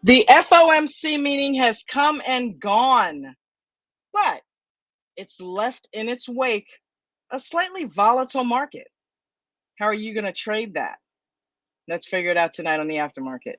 The FOMC meeting has come and gone, but it's left in its wake a slightly volatile market. How are you going to trade that? Let's figure it out tonight on the Aftermarket.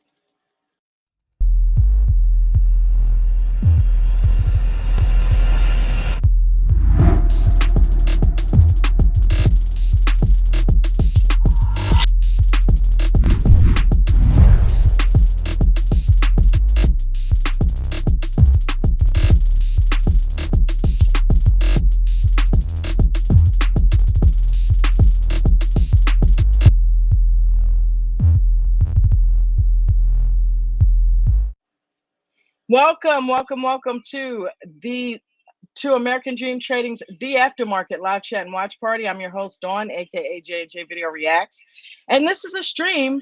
Welcome to American Dream Trading's The Aftermarket Live Chat and Watch Party. I'm your host, Dawn, aka J&J Video Reacts. And this is a stream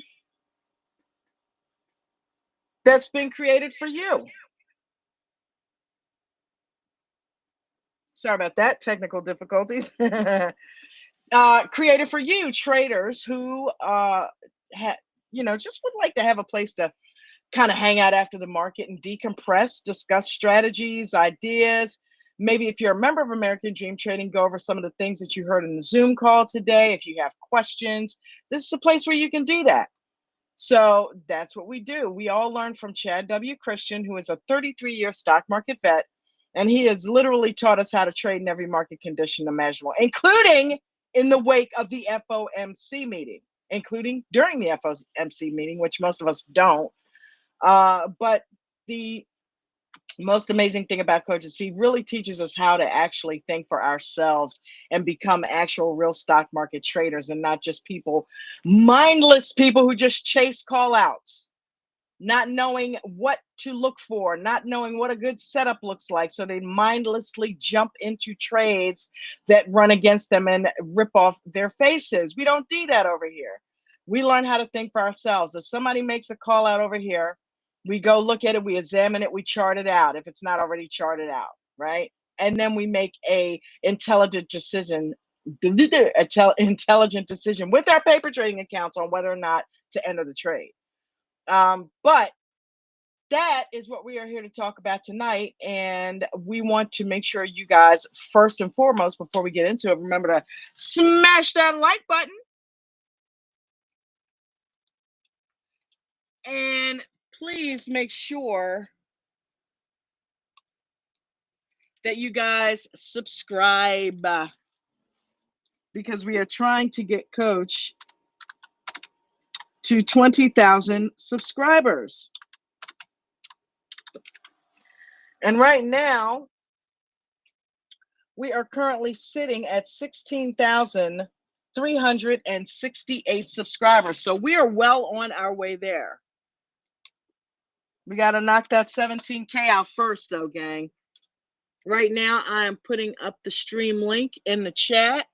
that's been created for you. Sorry about that, technical difficulties. Created for you, traders who just would like to have a place to kind of hang out after the market and decompress, discuss strategies, ideas. Maybe if you're a member of American Dream Trading, go over some of the things that you heard in the Zoom call today. If you have questions, this is a place where you can do that. So that's what we do. We all learn from Chad W. Christian, who is a 33-year stock market vet, and he has literally taught us how to trade in every market condition imaginable, including in the wake of the FOMC meeting, including during the FOMC meeting, which most of us don't. But the most amazing thing about Coach is he really teaches us how to actually think for ourselves and become actual real stock market traders and not just mindless people who just chase call outs, not knowing what to look for, not knowing what a good setup looks like. So they mindlessly jump into trades that run against them and rip off their faces. We don't do that over here. We learn how to think for ourselves. If somebody makes a call out over here, we go look at it, we examine it, we chart it out if it's not already charted out, right? And then we make a intelligent decision with our paper trading accounts on whether or not to enter the trade. But that is what we are here to talk about tonight. And we want to make sure you guys, first and foremost, before we get into it, remember to smash that like button. And please make sure that you guys subscribe, because we are trying to get Coach to 20,000 subscribers. And right now, we are currently sitting at 16,368 subscribers. So we are well on our way there. We got to knock that 17K out first, though, gang. Right now, I am putting up the stream link in the chat.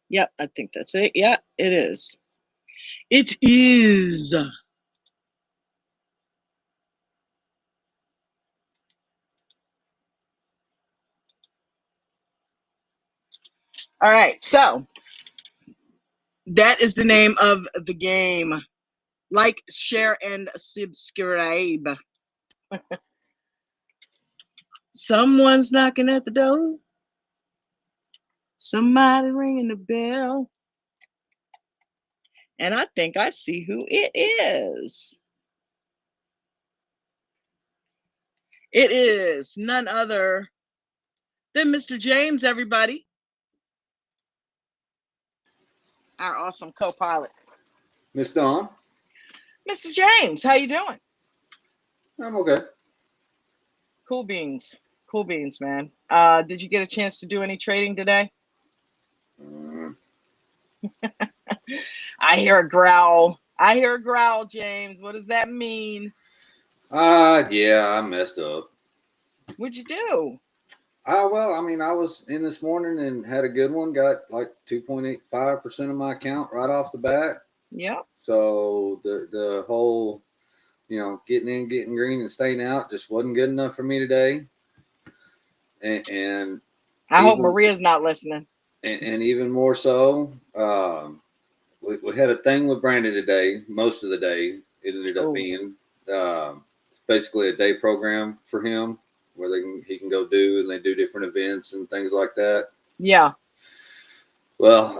Yep, I think that's it. Yeah, it is. It is. All right, so that is the name of the game. Like, share, and subscribe. Someone's knocking at the door. Somebody ringing the bell. And I think I see who it is. It is none other than Mr. James, everybody. Our awesome co-pilot. Miss Dawn. Mr. James, how you doing? I'm okay. Cool beans. Cool beans, man. Did you get a chance to do any trading today? I hear a growl. James. What does that mean? Yeah, I messed up. What'd you do? Well, I mean, I was in this morning and had a good one. Got like 2.85% of my account right off the bat. Yep. So the whole getting in, getting green, and staying out just wasn't good enough for me today. And I hope even Maria's not listening. and even more so, we had a thing with Brandon today. Most of the day, it ended up being it's basically a day program for him where he can go do, and they do different events and things like that. Yeah. Well,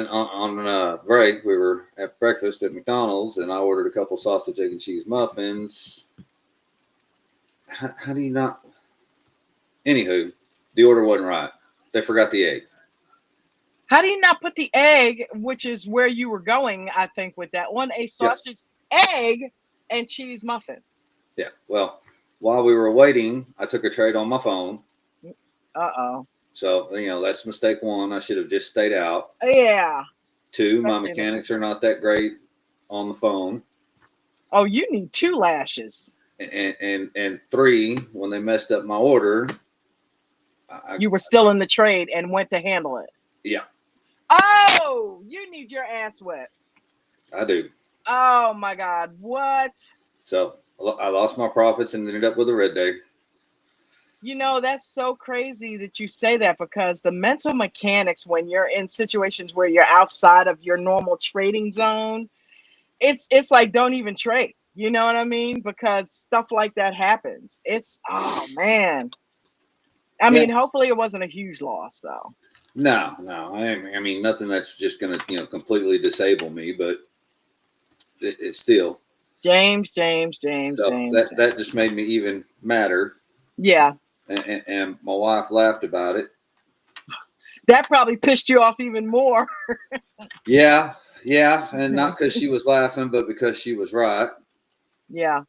on break, we were at breakfast at McDonald's, and I ordered a couple sausage, egg, and cheese muffins. How do you not? Anywho, the order wasn't right. They forgot the egg. How do you not put the egg, which is where you were going, I think, with that one, a sausage, egg, and cheese muffin? Yeah. Well, while we were waiting, I took a trade on my phone. Uh-oh. So, that's mistake one. I should have just stayed out. Yeah. Two, my mechanics are not that great on the phone. Oh, you need 2 lashes. And three, when they messed up my order, you were still in the trade and went to handle it. Yeah. Oh, you need your ass wet. I do. Oh my God. What? So I lost my profits and ended up with a red day. That's so crazy that you say that, because the mental mechanics when you're in situations where you're outside of your normal trading zone, it's like, don't even trade. You know what I mean? Because stuff like that happens. Oh man. I mean, hopefully it wasn't a huge loss though. No. I mean, nothing that's just going to, completely disable me, but it's still. James. So that just made me even madder. Yeah. And my wife laughed about it. That probably pissed you off even more. Yeah. And not because she was laughing, but because she was right. Yeah.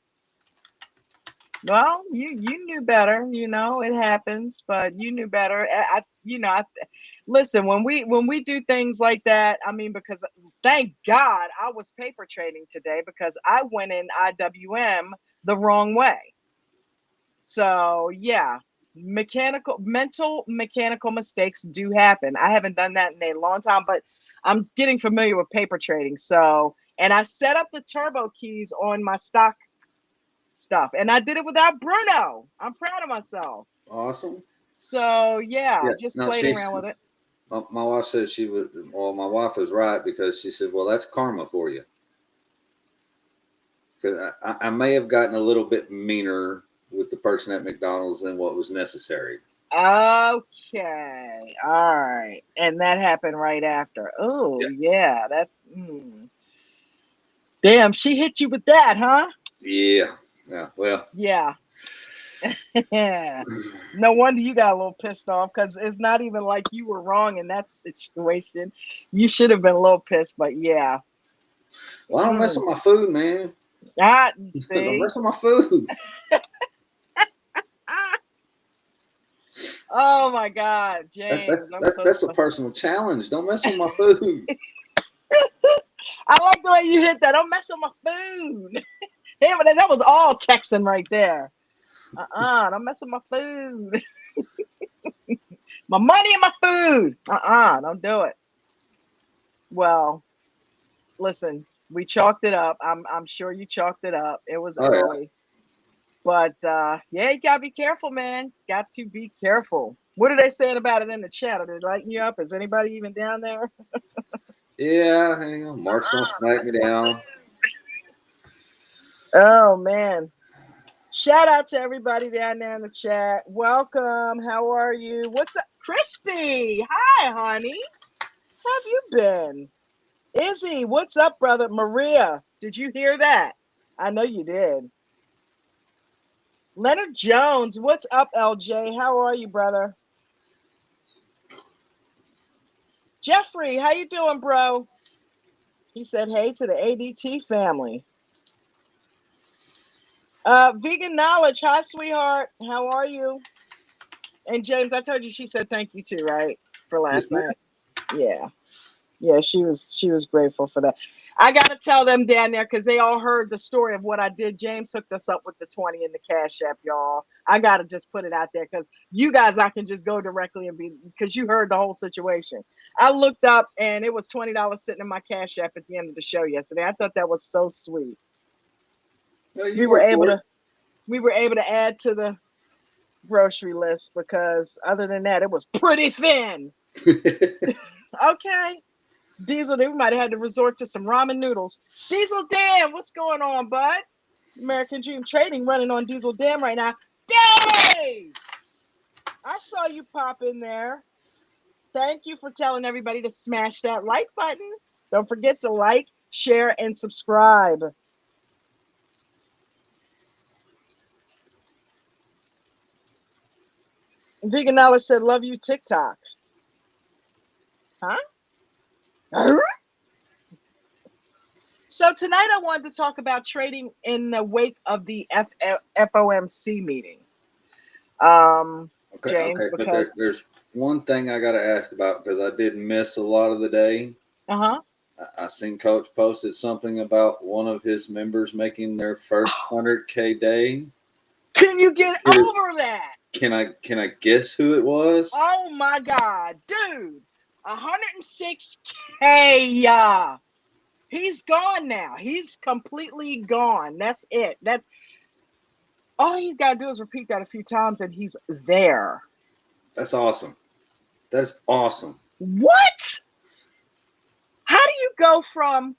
Well, you knew better, it happens, but you knew better. Listen, when we do things like that, I mean, because thank God I was paper trading today, because I went in IWM the wrong way. So yeah, mental mechanical mistakes do happen. I haven't done that in a long time, but I'm getting familiar with paper trading. So, and I set up the turbo keys on my stock stuff, and I did it without Bruno. I'm proud of myself. Awesome. So yeah, just played around with it. My wife says my wife was right, because she said, well, that's karma for you. Because I may have gotten a little bit meaner with the person at McDonald's than what was necessary. Okay. All right. And that happened right after. Oh, yeah. Damn, she hit you with that, huh? Yeah. Well. Yeah. No wonder you got a little pissed off, because it's not even like you were wrong in that situation. You should have been a little pissed, but yeah. Well, I don't mess with my food, man. See? Don't mess with my food. Oh my God, James. That's a personal challenge. Don't mess with my food. I like the way you hit that. Don't mess with my food. Hey, but that was all Texan right there. Don't mess with my food. My money and my food. Don't do it. Well, listen, we chalked it up. I'm sure you chalked it up. It was early. Yeah. But yeah, you gotta be careful, man. Got to be careful. What are they saying about it in the chat? Are they lighting you up? Is anybody even down there? Yeah, hang on. Mark's gonna smack me down. Oh man. Shout out to everybody down there in the chat. Welcome. How are you? What's up? Crispy. Hi, honey. How have you been? Izzy, what's up, brother? Maria, did you hear that? I know you did. Leonard Jones, what's up, LJ? How are you, brother? Jeffrey, how you doing, bro? He said hey to the ADT family. Vegan Knowledge, hi, sweetheart. How are you? And James, I told you she said thank you too, right? For last night. Yeah. Yeah, she was grateful for that. I gotta tell them down there, because they all heard the story of what I did. James hooked us up with the 20 in the Cash App, y'all. I gotta just put it out there, because you guys, I can just go directly and because you heard the whole situation. I looked up and it was $20 sitting in my Cash App at the end of the show yesterday. I thought that was so sweet. Well, you We were work able for to add to the grocery list because other than that, it was pretty thin. it. Okay. Diesel, we might have had to resort to some ramen noodles. Diesel Dan, what's going on, bud? American Dream Trading running on Diesel Dan right now. Dave! I saw you pop in there. Thank you for telling everybody to smash that like button. Don't forget to like, share, and subscribe. Veganella said, love you, TikTok. Huh? So tonight I wanted to talk about trading in the wake of the FOMC meeting. James, But because there's one thing I got to ask about because I did miss a lot of the day. uh-huh. I seen Coach posted something about one of his members making their first 100K day. Can you get over that? Can I guess who it was? Oh my God, dude, 106K. He's gone now. He's completely gone. That's it. That all he's got to do is repeat that a few times, and he's there. That's awesome. That's awesome. What? How do you go from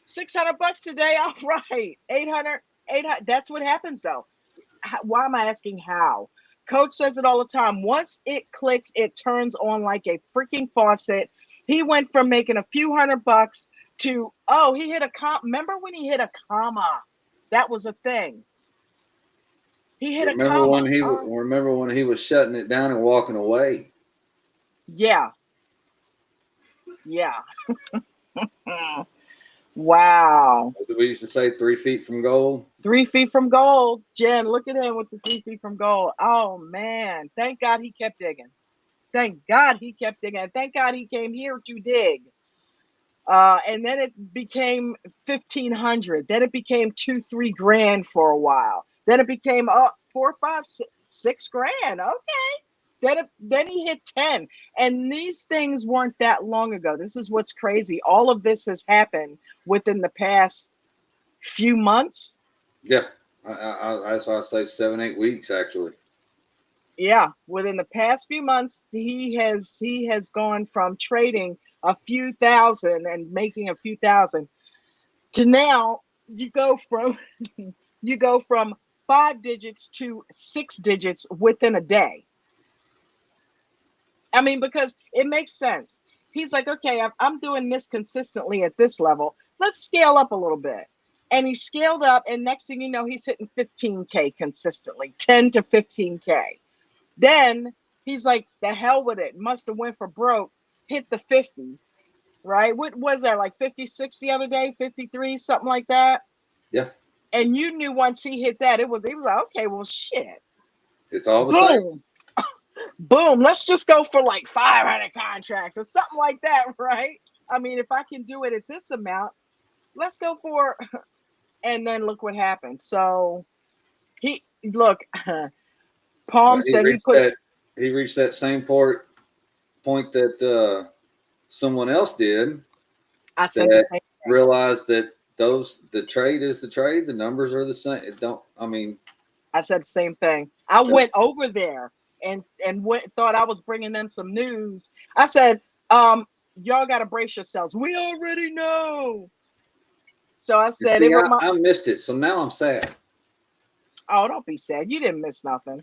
$600 today? All right, 800. That's what happens, though. Why am I asking how? Coach says it all the time. Once it clicks, it turns on like a freaking faucet. He went from making a few $100 to, oh, he hit a comma. Remember when he hit a comma? That was a thing. He hit a comma. Remember when he was shutting it down and walking away? Yeah. Yeah. Wow. We used to say 3 feet from goal. 3 feet from goal. Jen, look at him with the 3 feet from goal. Oh, man. Thank God he kept digging. Thank God he kept digging. Thank God he came here to dig. And then it became 1,500. Then it became 2-3 grand for a while. Then it became 4, 5, 6 grand. Okay. Then he hit 10. And these things weren't that long ago. This is what's crazy. All of this has happened within the past few months. Yeah, I say 7, 8 weeks actually. Yeah, within the past few months, he has gone from trading a few thousand and making a few thousand to now you go from 5 digits to 6 digits within a day. I mean, because it makes sense. He's like, okay, I'm doing this consistently at this level. Let's scale up a little bit. And he scaled up, and next thing you know, he's hitting 15K consistently, 10 to 15K. Then he's like, the hell with it. Must have went for broke, hit the 50, right? What was that, like 56 the other day, 53, something like that? Yeah. And you knew once he hit that, it was like, okay, well, shit. It's all the Boom. same. Boom. Let's just go for like 500 contracts or something like that, right? I mean, if I can do it at this amount, let's go for, and then look what happened. So Palm said he reached that same point that someone else did. I said the same thing. Realized that the trade is the trade. The numbers are the same. I said the same thing. I went over there and thought I was bringing them some news. I said, y'all got to brace yourselves. We already know. So I said, I missed it. So now I'm sad. Oh, don't be sad. You didn't miss nothing.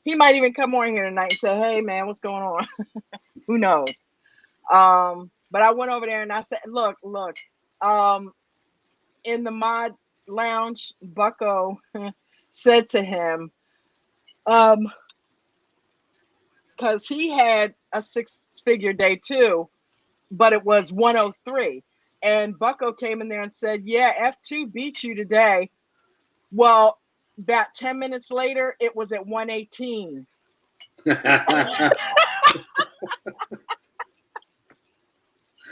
He might even come on here tonight and say, hey, man, what's going on? Who knows? But I went over there and I said, look, in the mod lounge, Bucko said to him, because he had a 6-figure day too, but it was 103. And Bucko came in there and said, yeah, F2 beat you today. Well, about 10 minutes later, it was at 118.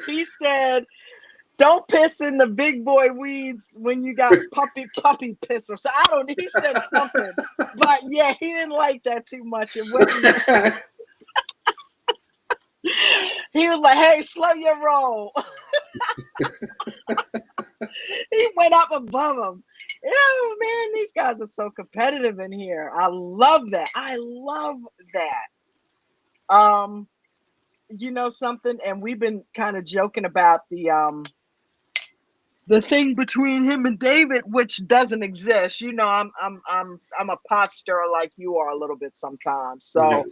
He said, don't piss in the big boy weeds when you got puppy pisser. So he said something, but yeah, he didn't like that too much. It went. He was like, hey, slow your roll. He went up above him. Man, these guys are so competitive in here. I love that. I love that. You know something, and we've been kind of joking about the thing between him and David, which doesn't exist. You know, I'm a pot stirrer like you are a little bit sometimes. So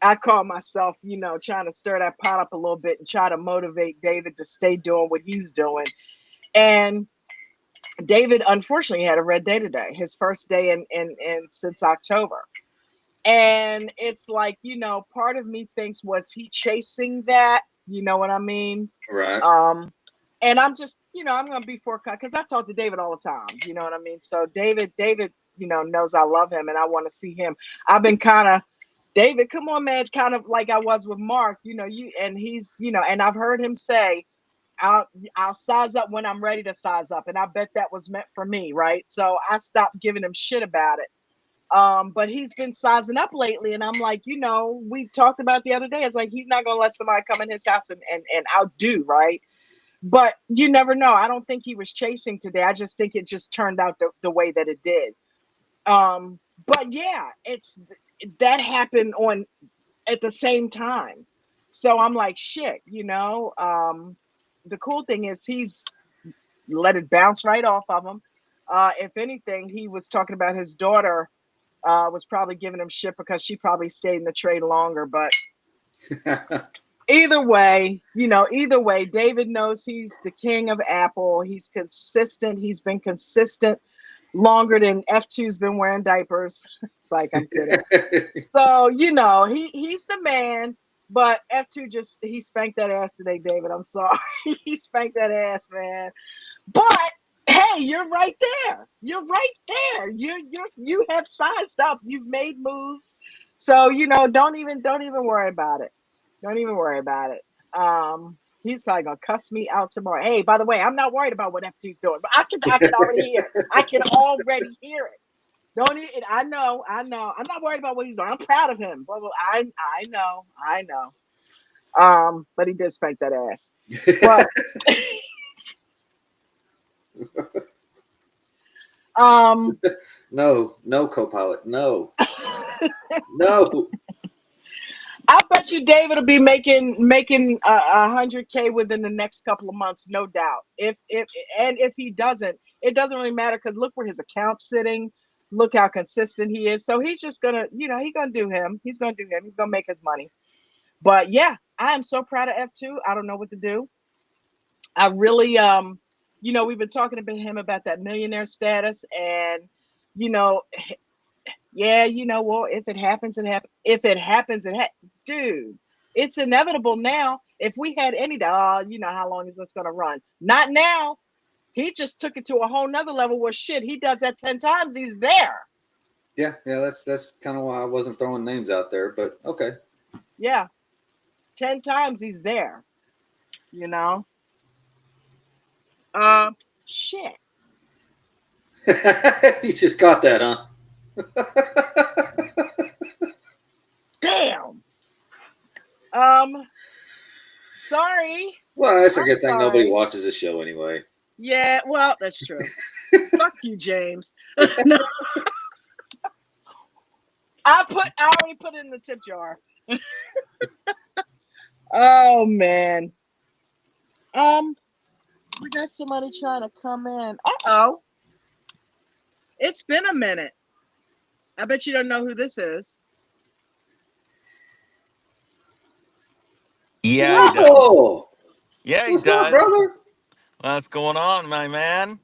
I call myself, trying to stir that pot up a little bit and try to motivate David to stay doing what he's doing. And David, unfortunately, had a red day today, his first day in since October. And it's like, part of me thinks, was he chasing that? You know what I mean? Right. And I'm just, I'm gonna be forecast because I talk to David all the time. You know what I mean? So David, knows I love him and I want to see him. I've been kind of, David, come on, man, kind of like I was with Mark. And he's, and I've heard him say, I'll size up when I'm ready to size up, and I bet that was meant for me, right? So I stopped giving him shit about it. But he's been sizing up lately, and I'm like, we talked about the other day. It's like he's not gonna let somebody come in his house and outdo, right? But you never know. I don't think he was chasing today. I just think it just turned out the way that it did. But yeah, that happened on at the same time. So I'm like, shit. The cool thing is he's let it bounce right off of him. If anything, he was talking about his daughter was probably giving him shit because she probably stayed in the trade longer. But either way, David knows he's the king of Apple. He's consistent. He's been consistent longer than F2's been wearing diapers. It's like, I'm kidding. So, he's the man. But F2 he spanked that ass today, David. I'm sorry. He spanked that ass, man. But hey, you're right there. You're right there. You have sized up. You've made moves. So, don't even worry about it. Don't even worry about it. He's probably gonna cuss me out tomorrow. Hey, by the way, I'm not worried about what F2's doing, but I can already hear it. I can already hear it. Don't even, I know. I'm not worried about what he's doing. I'm proud of him. Blah, blah, I know. But he did spank that ass. But no, co-pilot, no. I bet you David will be making 100K within the next couple of months, no doubt. If he doesn't, it doesn't really matter because look where his account's sitting. Look how consistent he is. So he's just gonna, he's gonna do him. He's gonna do him. He's gonna make his money. But yeah, I am so proud of F2. I don't know what to do. I really, we've been talking to him about that millionaire status, and you know, yeah, well, if it happens, it happens. If it happens, dude, it's inevitable now. If we had any, how long is this going to run? Not now. He just took it to a whole nother level where shit, he does that 10 times, he's there. Yeah, that's kind of why I wasn't throwing names out there, but okay. Yeah. 10 times he's there. Shit. You just got that, huh? Damn. Sorry. Well, that's a good thing nobody watches this show anyway. Yeah, well, that's true. Fuck you, James. No. I already put it in the tip jar. Oh man. We got somebody trying to come in. Uh-oh. It's been a minute. I bet you don't know who this is. Yeah, he does. Yeah, he What's does. up, brother? What's going on, my man?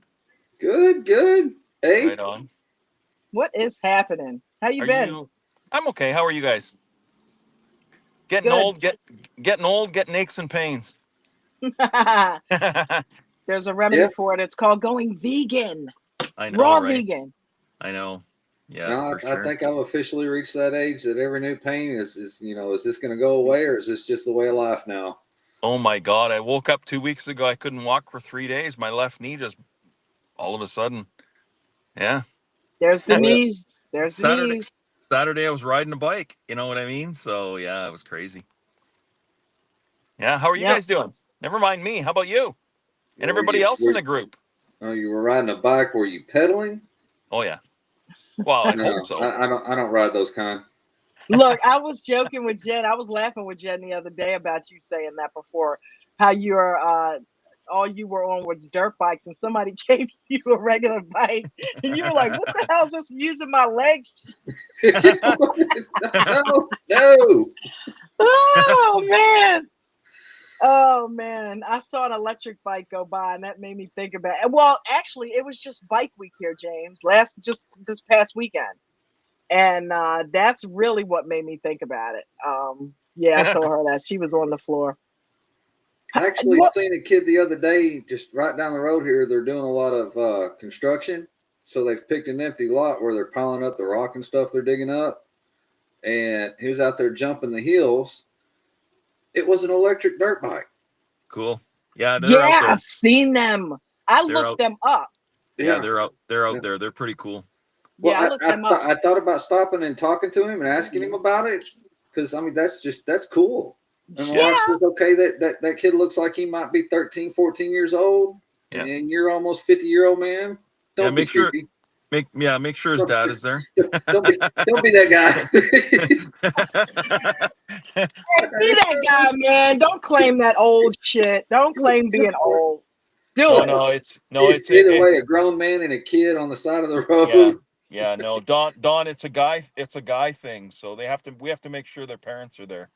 Good. Hey. Right on. What is happening? How you been? I'm okay. How are you guys? Getting Good. old, getting aches and pains. There's a remedy for it. It's called going vegan. I know, Raw right? vegan. I know. Yeah, No, for sure. I think I've officially reached that age that every new pain is is this going to go away, or is this just the way of life now? Oh my God! I woke up 2 weeks ago. I couldn't walk for 3 days. My left knee just all of a sudden. Yeah. There's the knees. There's the Saturday. knees. Saturday, I was riding a bike. You know what I mean? So yeah, it was crazy. Yeah. How are you Yep. guys doing? Never mind me. How about you and Were everybody you else in were the group? oh, you were riding a bike? Were you pedaling? Oh yeah. Well, I hope No, so. I don't ride those kind. Look, I was joking with Jen. I was laughing with Jen the other day about you saying that before. How you're all you were on was dirt bikes, and somebody gave you a regular bike, and you were like, "What the hell is this? Using my legs?" No, no. Oh man. Oh man, I saw an electric bike go by, and that made me think about it. Well, actually, it was just Bike Week here, James. Just this past weekend, and that's really what made me think about it. Yeah, I told her that she was on the floor. I actually What? seen a kid the other day just right down the road here. They're doing a lot of construction. So they've picked an empty lot where they're piling up the rock and stuff they're digging up. And he was out there jumping the hills. It was an electric dirt bike. Cool. Yeah, they're out Yeah, there. I've seen them. I They're looked out. them up. Yeah, Yeah. they're Yeah. out there. They're pretty cool. Well, Yeah, I looked them up. I thought about stopping and talking to him and asking him Mhm. about it because I mean that's cool. And my Yeah. wife Yeah, says, okay, that kid looks like he might be 13, 14 years old, Yeah. and you're almost 50-year-old man. Yeah. Don't be creepy. Make sure his Don't, dad is there. don't be that guy. hey, be that guy, man. Don't claim that old shit. Don't claim being old. Do No, it. no, it's Either way, a grown man and a kid on the side of the yeah. road. Yeah, no. Don, it's a guy thing. So we have to make sure their parents are there.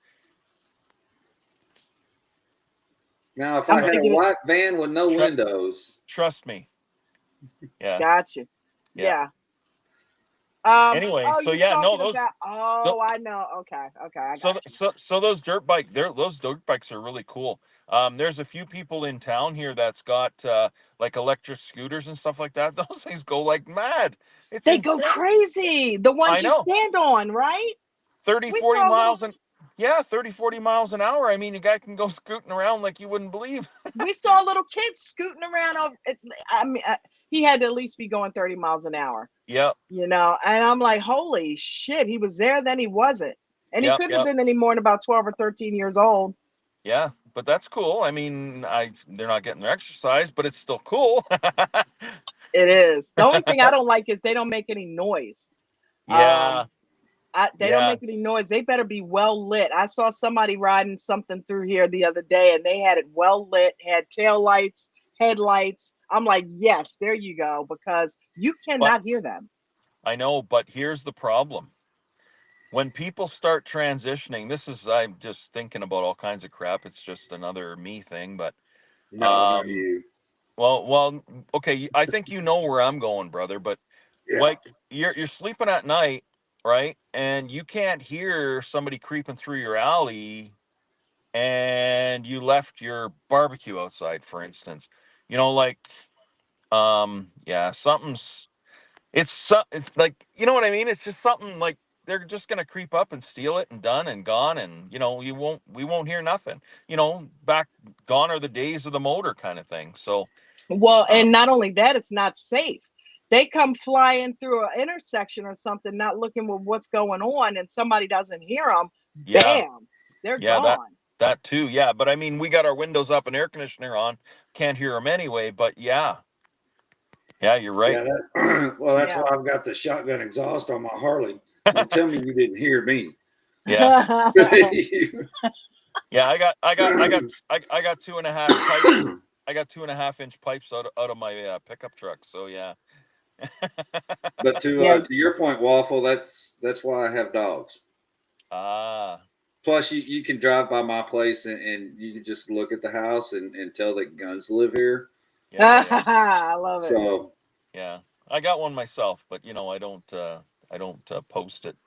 Now, if I'm I Tru- had a thinking. white van with no tru- windows, Trust me. Yeah. Gotcha. Yeah. Yeah. Anyway, Oh, so you're yeah, no, talking about. those Oh, I know. Okay. Okay. I so got you. those those dirt bikes are really cool. There's a few people in town here that's got like electric scooters and stuff like that. Those things go like mad. It's They go insane. crazy. The I ones you know. stand on, right? 30, We 40 saw little. miles and yeah, 30, 40 miles an hour. I mean, a guy can go scooting around like you wouldn't believe. We saw little kids scooting around. I mean, he had to at least be going 30 miles an hour. Yep, And I'm like, holy shit, he was there, then he wasn't. And he yep, couldn't have yep. been any more than about 12 or 13 years old. Yeah, but that's cool. I mean, I they're not getting their exercise, but it's still cool. It is. The only thing I don't like is they don't make any noise. Yeah, Um, they don't yeah. make any noise. They better be well lit. I saw somebody riding something through here the other day and they had it well lit, had tail lights, headlights. I'm like, yes, there you go, because you But cannot hear them. I know, but here's the problem. When people start transitioning, this is I'm just thinking about all kinds of crap. It's just another me thing, but no, not um you. well, okay, I think you know where I'm going, brother, but Yeah. like you're sleeping at night, right? And you can't hear somebody creeping through your alley and you left your barbecue outside, for instance. Like yeah, it's like, you know what I mean? It's just something like they're just gonna creep up and steal it and done and gone, and we won't hear nothing. Back gone are the days of the motor kind of thing. So Well, uh, and not only that, it's not safe. They come flying through an intersection or something, not looking with what's going on, and somebody doesn't hear them. yeah, Bam, they're yeah, gone. that too, yeah. But I mean, we got our windows up and air conditioner on, can't hear them anyway. But yeah, yeah, you're right. Yeah, that well, that's Yeah. why I've got the shotgun exhaust on my Harley. Don't tell me you didn't hear me. Yeah, yeah. I got 2.5 pipes. I got 2.5 inch pipes out of my pickup truck. So yeah. But Yeah. to your point, Waffle, that's why I have dogs. Ah, Plus, you can drive by my place and you can just look at the house and tell that guns live here. yeah, yeah, I love it. So, yeah. I got one myself, but I don't post it.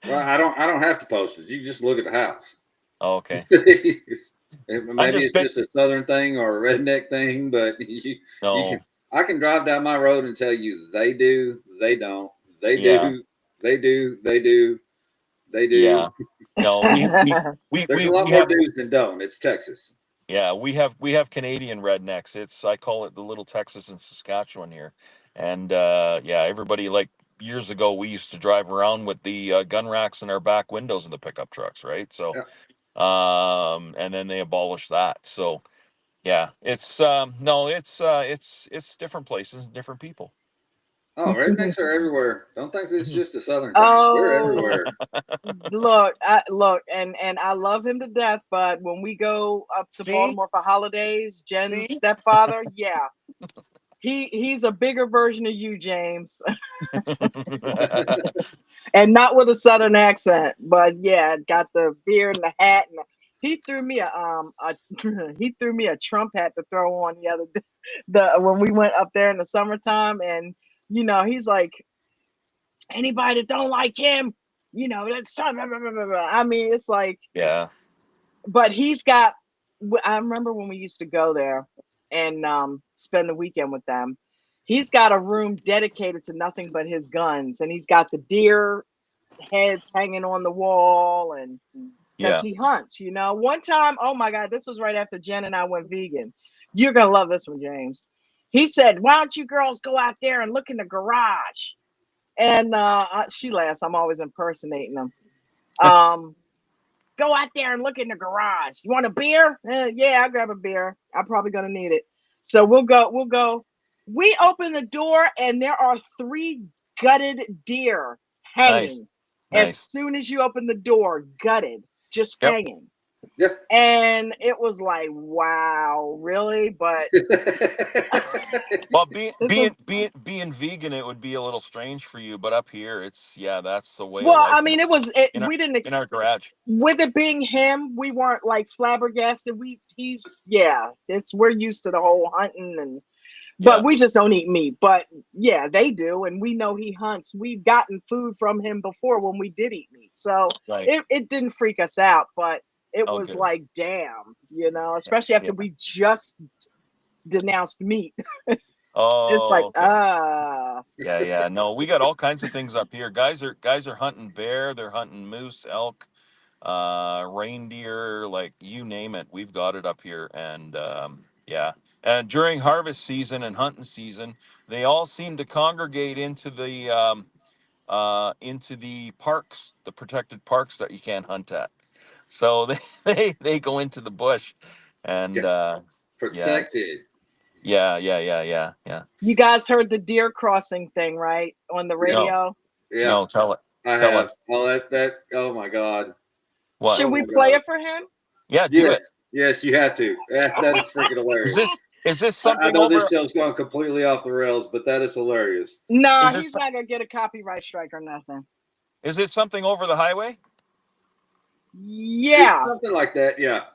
well, I don't have to post it. You can just look at the house. Oh, okay. I'm Maybe just it's bit. just a southern thing or a redneck thing, but you can. No. I can drive down my road and tell you they do, they don't, they Yeah. do, they do, they do, they Yeah. do. No. There's a lot We more have. do's than don't. It's Texas. Yeah. We have Canadian rednecks. I call it the little Texas and Saskatchewan here, and yeah, everybody like years ago we used to drive around with the gun racks in our back windows in the pickup trucks, right? So Yeah. And then they abolished that. So yeah, it's it's different places, different people. Oh, rednecks are everywhere. Don't think this is just a southern thing. They're Oh, everywhere. look, and I love him to death, but when we go up to See, Baltimore for holidays, Jen's see. stepfather, yeah, he's a bigger version of you, James, and not with a southern accent, but yeah, got the beard and the hat, and he threw me a he threw me a Trump hat to throw on the other when we went up there in the summertime, and he's like, anybody that don't like him, that's blah, blah, blah, blah, blah. I mean, it's like, Yeah, but he's got. I remember when we used to go there and spend the weekend with them. He's got a room dedicated to nothing but his guns, and he's got the deer heads hanging on the wall, and because yeah. he hunts. One time, oh my God, this was right after Jen and I went vegan. You're gonna love this one, James. He said, "Why don't you girls go out there and look in the garage?" And she laughs. I'm always impersonating them. Go out there and look in the garage. You want a beer? Yeah, I'll grab a beer. I'm probably gonna need it. So we'll go. We'll go. We open the door and there are 3 gutted deer Nice, hanging. As nice. soon as you open the door, gutted, just Yep. hanging. Yeah. And it was like, wow, really? But Well, being it's a being being being vegan, it would be a little strange for you, but up here, that's the way of well. I life mean, it was. It, in our we didn't in our garage. with it being him, we weren't like flabbergasted. We're used to the whole hunting but Yeah, we just don't eat meat. But yeah, they do, and we know he hunts. We've gotten food from him before when we did eat meat, so right. it didn't freak us out. But it Oh, was good. like, damn, Yeah, especially after yeah. we just denounced meat. It's like, Oh, okay. Yeah, yeah. yeah. No, we got all kinds of things up here. Guys are hunting bear. They're hunting moose, elk, reindeer, like you name it. We've got it up here, and yeah. And during harvest season and hunting season, they all seem to congregate into the parks, the protected parks that you can't hunt at. So they go into the bush, and Yeah. yeah, Protected. yeah. You guys heard the deer crossing thing, right, on the Yeah. No, radio? Yeah. no, tell it, I tell have. us Oh, that. Oh my God. what. Should Oh we my play God. it for him? Yeah, do Yes. it. Yes, you have to. That is freaking Is hilarious. this is this I something know this over? show's gone completely off the rails, but that is hilarious. Nah, Is he's this not gonna get a copyright strike or nothing. is it something over the highway? It's Yeah. something like that. Yeah.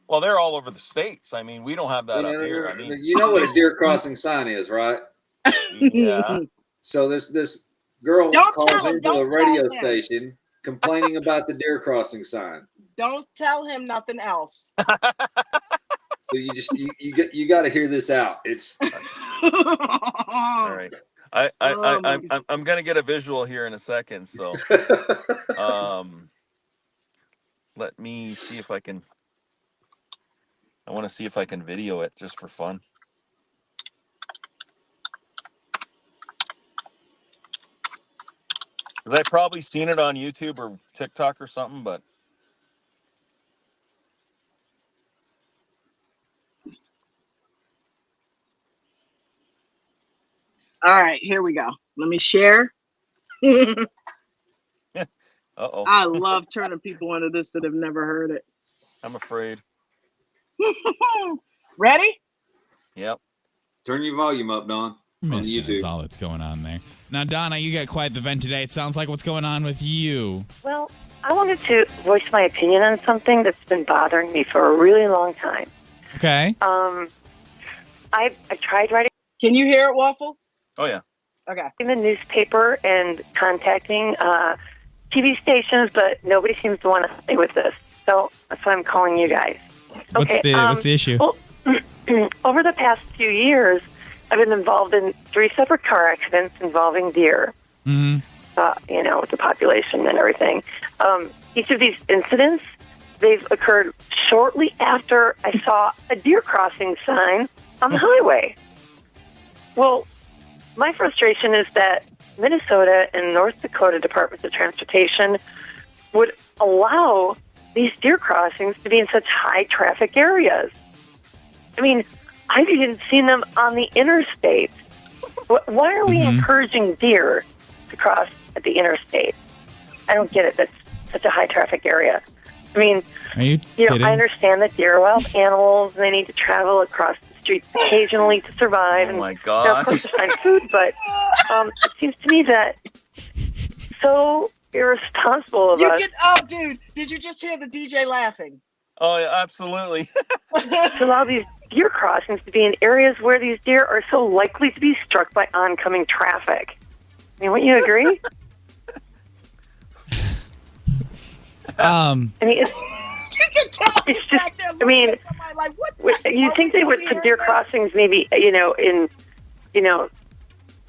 Well, they're all over the states. I mean, we don't have that No, up no, here. no, I no. mean, You know what a these. deer crossing sign is, right? Yeah. So this girl Don't calls tell him. into a Don't tell radio him. station complaining about the deer crossing sign. Don't tell him nothing else. So you got to hear this out. It's All right. Oh my God. I'm gonna get a visual here in a second. So, um, let me see if I can. I want to see if I can video it just for fun. 'Cause I probably seen it on YouTube or TikTok or something, but All right, here we go. Let me share. uh-oh, I love turning people into this that have never heard it. I'm afraid. Ready? Yep. turn your volume up, Don, on the Mission is YouTube. all that's going on there. Now, Donna, you got quite the vent today. It sounds like what's going on with you. Well, I wanted to voice my opinion on something that's been bothering me for a really long time. Okay. I tried writing Can you hear it, Waffle? Oh yeah. Okay. in the newspaper and contacting TV stations, but nobody seems to want to help me with this. So that's why I'm calling you guys. What's the issue? Well, over the past few years, I've been involved in 3 separate car accidents involving deer. Mm-hmm. With the population and everything. Each of these incidents, they've occurred shortly after I saw a deer crossing sign on the highway. Well, my frustration is that Minnesota and North Dakota Departments of Transportation would allow these deer crossings to be in such high traffic areas? I mean, I've even seen them on the interstate. Why are we encouraging deer to cross at the interstate? I don't get it. That's such a high traffic area. I mean, I understand that deer are wild animals and they need to travel across the streets occasionally to survive Oh my and gosh. of course to find food. But it seems to me that so irresponsible of us. Oh, dude, did you just hear the DJ laughing? Oh, yeah, absolutely. To allow these deer crossings to be in areas where these deer are so likely to be struck by oncoming traffic. I mean, wouldn't you agree? I mean, it's just. I mean, like, what you think they would put deer crossings maybe, in,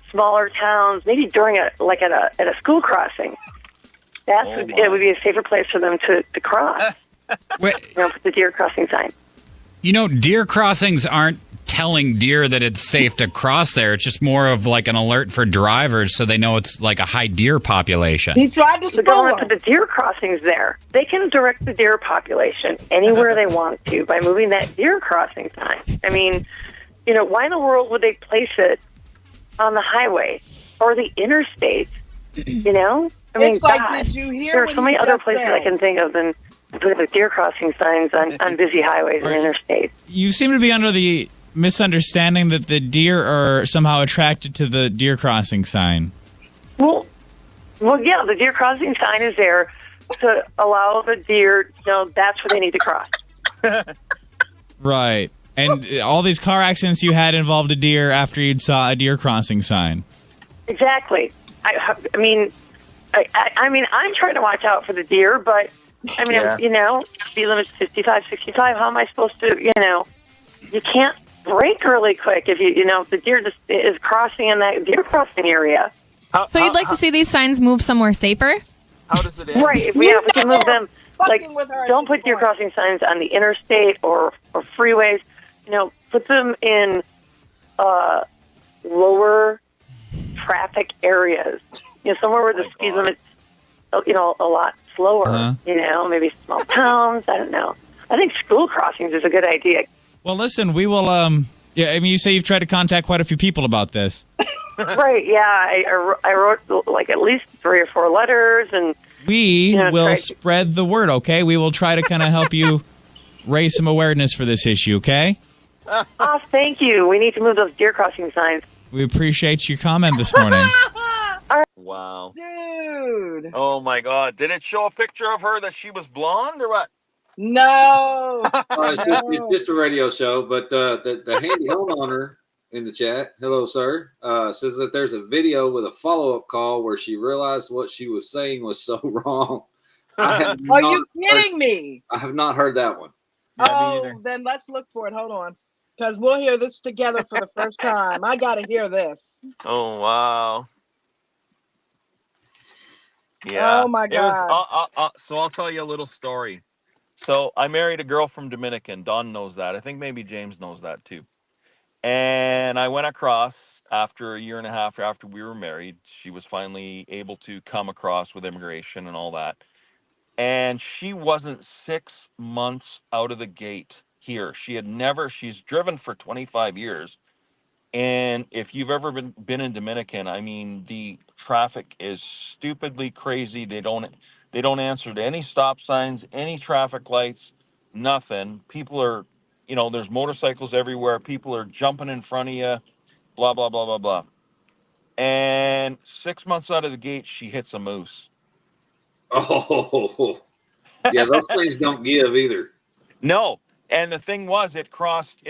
smaller towns, maybe during at a school crossing. It would be a safer place for them to cross. Wait. Put the deer crossing sign. Deer crossings aren't telling deer that it's safe to cross there. It's just more of like an alert for drivers so they know it's like a high deer population. He tried to The government put the deer crossings there. They can direct the deer population anywhere they want to by moving that deer crossing sign. I mean, why in the world would they place it on the highway or the interstate? I mean, it's like, God, did you hear there are so many other places I can think of than put the deer crossing signs on busy highways and interstates. You seem to be under the misunderstanding that the deer are somehow attracted to the deer crossing sign. Well, yeah, the deer crossing sign is there to allow the deer to know that's where they need to cross. Right. And all these car accidents you had involved a deer after you'd saw a deer crossing sign. Exactly. I mean, I'm trying to watch out for the deer, but I mean, speed limit's 55, 65. How am I supposed to, you can't brake really quick if if the deer just is crossing in that deer crossing area. So you'd like to see these signs move somewhere safer? How does it end? Right. If we can move them, like, don't put deer crossing signs on the interstate or freeways. Put them in lower traffic areas. Somewhere where the speed limit's, a lot slower. Maybe small towns. I don't know. I think school crossings is a good idea. Well, listen, we will. You say you've tried to contact quite a few people about this. Right. Yeah, I wrote like at least 3 or 4 letters, and we will spread the word. Okay, we will try to kind of help you raise some awareness for this issue. Okay. Oh, thank you. We need to move those deer crossing signs. We appreciate your comment this morning. Wow. Dude. Oh, my God. Did it show a picture of her that she was blonde or what? No. It's just a radio show, but the handy homeowner in the chat, hello, sir, says that there's a video with a follow-up call where she realized what she was saying was so wrong. Are you kidding me? I have not heard that one. Yeah, then let's look for it. Hold on. Because we'll hear this together for the first time. I got to hear this. Oh, wow. Yeah. Oh, my God. So I'll tell you a little story. So I married a girl from Dominican. Don knows that. I think maybe James knows that too. And I went across after a year and a half after we were married. She was finally able to come across with immigration and all that. And she wasn't 6 months out of the gate here. She's driven for 25 years. And if you've ever been in Dominican, I mean, the traffic is stupidly crazy. They don't answer to any stop signs, any traffic lights, nothing. People are, there's motorcycles everywhere. People are jumping in front of you, blah, blah, blah, blah, blah. And 6 months out of the gate, she hits a moose. Oh, yeah, those things don't give either. No. And the thing was, it crossed,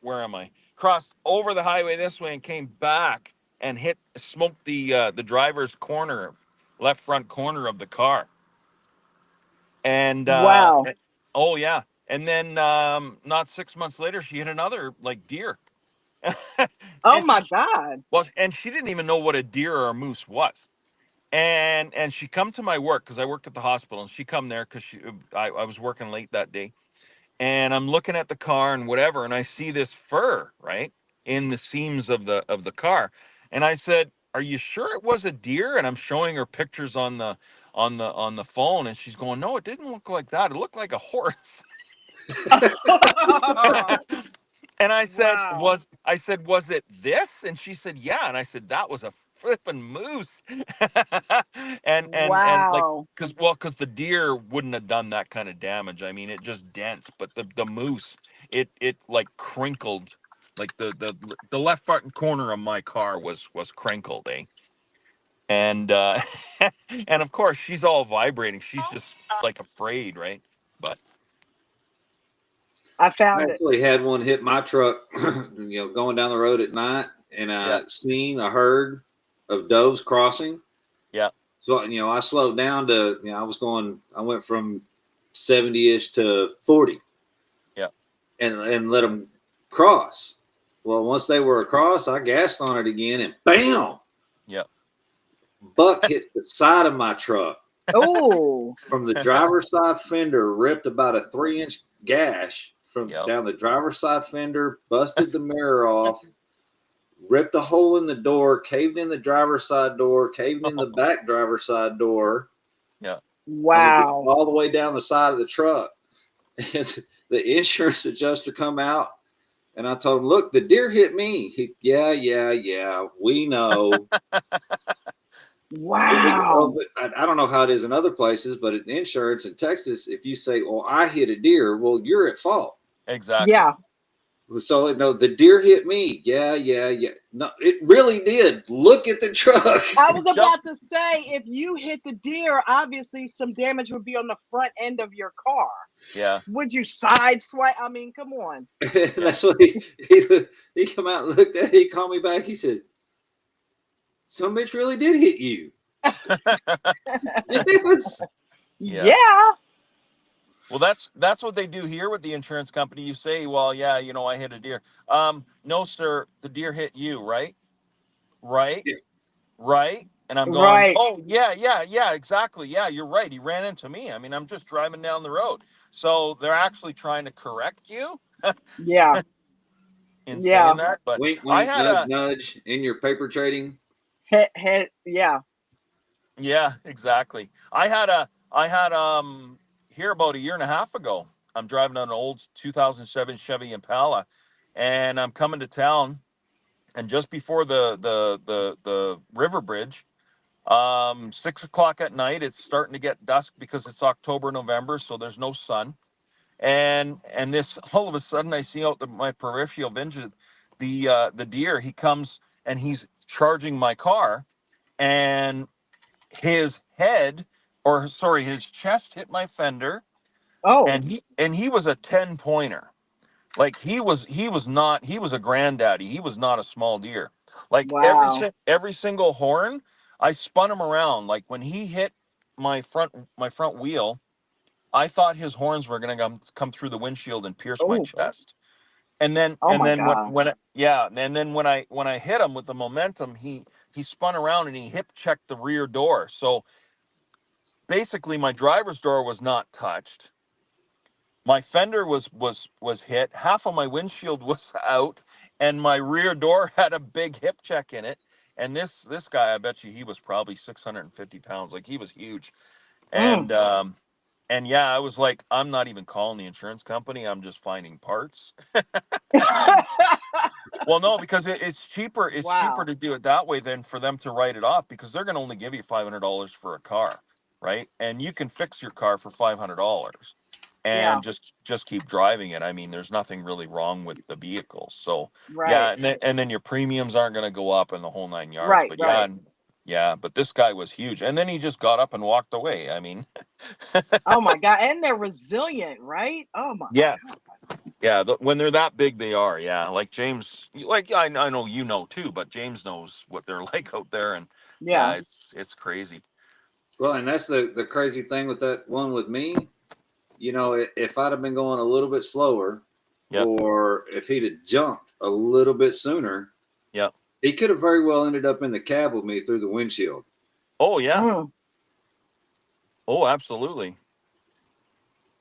where am I? Crossed over the highway this way and came back and smoked the driver's left front corner of the car. And, Wow. oh yeah. And then, not 6 months later, she hit another deer. Oh, my God. Well, and she didn't even know what a deer or a moose was. And she come to my work because I work at the hospital, and she come there because I was working late that day. And I'm looking at the car and whatever, and I see this fur right in the seams of the car, and I said, "Are you sure it was a deer?" And I'm showing her pictures on on the phone, and she's going, "No, it didn't look like that. It looked like a horse." And Wow. I said, was it this? And she said, yeah. And I said, that was a flipping moose. And like, Wow. cause the deer wouldn't have done that kind of damage. I mean, it just dents, but the moose, it like crinkled, like the left front corner of my car was crinkled, eh? And and of course she's all vibrating. She's just like afraid, right? But I I found it. actually had one hit my truck, going down the road at night, and yeah, I seen a herd of doves crossing. yeah, So, I slowed down to, I went from 70-ish to 40 yeah, and let them cross. Well, once they were across, I gassed on it again, and bam, yeah. buck hit the side of my truck. Oh, From the driver's side fender, ripped about a 3-inch gash from Yep. down the driver's side fender, busted the mirror off, ripped a hole in the door, caved in the driver's side door, caved in the back driver's side door. Yeah. I mean, wow. all the way down the side of the truck. And the insurance adjuster come out, and I told him, "Look, the deer hit me." Yeah, we know. Wow. I don't know how it is in other places, but in insurance in Texas, if you say, "Oh, I hit a deer," well, you're at fault. Exactly. Yeah. So no, the deer hit me. Yeah. No, it really did. Look at the truck. I was Jump. about to say, if you hit the deer, obviously some damage would be on the front end of your car. Yeah. Would you side swipe? I mean, come on. And Yeah. that's what he come out and looked at it. He called me back. He said, "Some bitch really did hit you." Yes. Yeah. Yeah. Well, that's what they do here with the insurance company. You say, well, yeah, I hit a deer. No, sir, the deer hit you, right? Right? Right? And I'm going, Right. oh, yeah, exactly. Yeah, you're right. He ran into me. I mean, I'm just driving down the road. So they're actually trying to correct you Yeah. in saying Yeah. that. But Wink, I wink, had nudge, a, nudge. In your paper trading. Yeah. yeah, exactly. I had here about a year and a half ago. I'm driving an old 2007 Chevy Impala, and I'm coming to town, and just before the river bridge, 6 o'clock at night, it's starting to get dusk because it's October, November, so there's no sun. And this all of a sudden I see out my peripheral vision the deer. He comes and he's charging my car, and his head, or sorry, his chest hit my fender, Oh, and he was a 10 pointer. Like he was a granddaddy. He was not a small deer. Like wow. every single horn, I spun him around. Like when he hit my front wheel, I thought his horns were gonna come through the windshield and pierce my Oh, chest. And then oh and my then God. when I hit him with the momentum, he spun around and he hip checked the rear door. So basically my driver's door was not touched. My fender was hit, half of my windshield was out, and my rear door had a big hip check in it. And this guy, I bet you he was probably 650 pounds. Like, he was huge. Mm. And yeah, I was like, I'm not even calling the insurance company, I'm just finding parts. Well, no, because it's cheaper Wow. to do it that way than for them to write it off, because they're going to only give you $500 for a car, right? And you can fix your car for $500 Yeah. and just keep driving it. I mean, there's nothing really wrong with the vehicle. So Right. yeah, and then your premiums aren't going to go up in the whole 9 yards. Right. But yeah, Right. yeah, but this guy was huge, and then he just got up and walked away. I mean, Oh my God. And they're resilient, right? Oh my yeah, God. yeah. When they're that big, they are. Yeah, like James, like I know you know too, but James knows what they're like out there, and yeah, Yeah. it's crazy. Well, and that's the crazy thing with that one with me. If I'd have been going a little bit slower, Yep, or if he'd have jumped a little bit sooner, yep. he could have very well ended up in the cab with me through the windshield. Oh yeah. Mm. Oh, absolutely.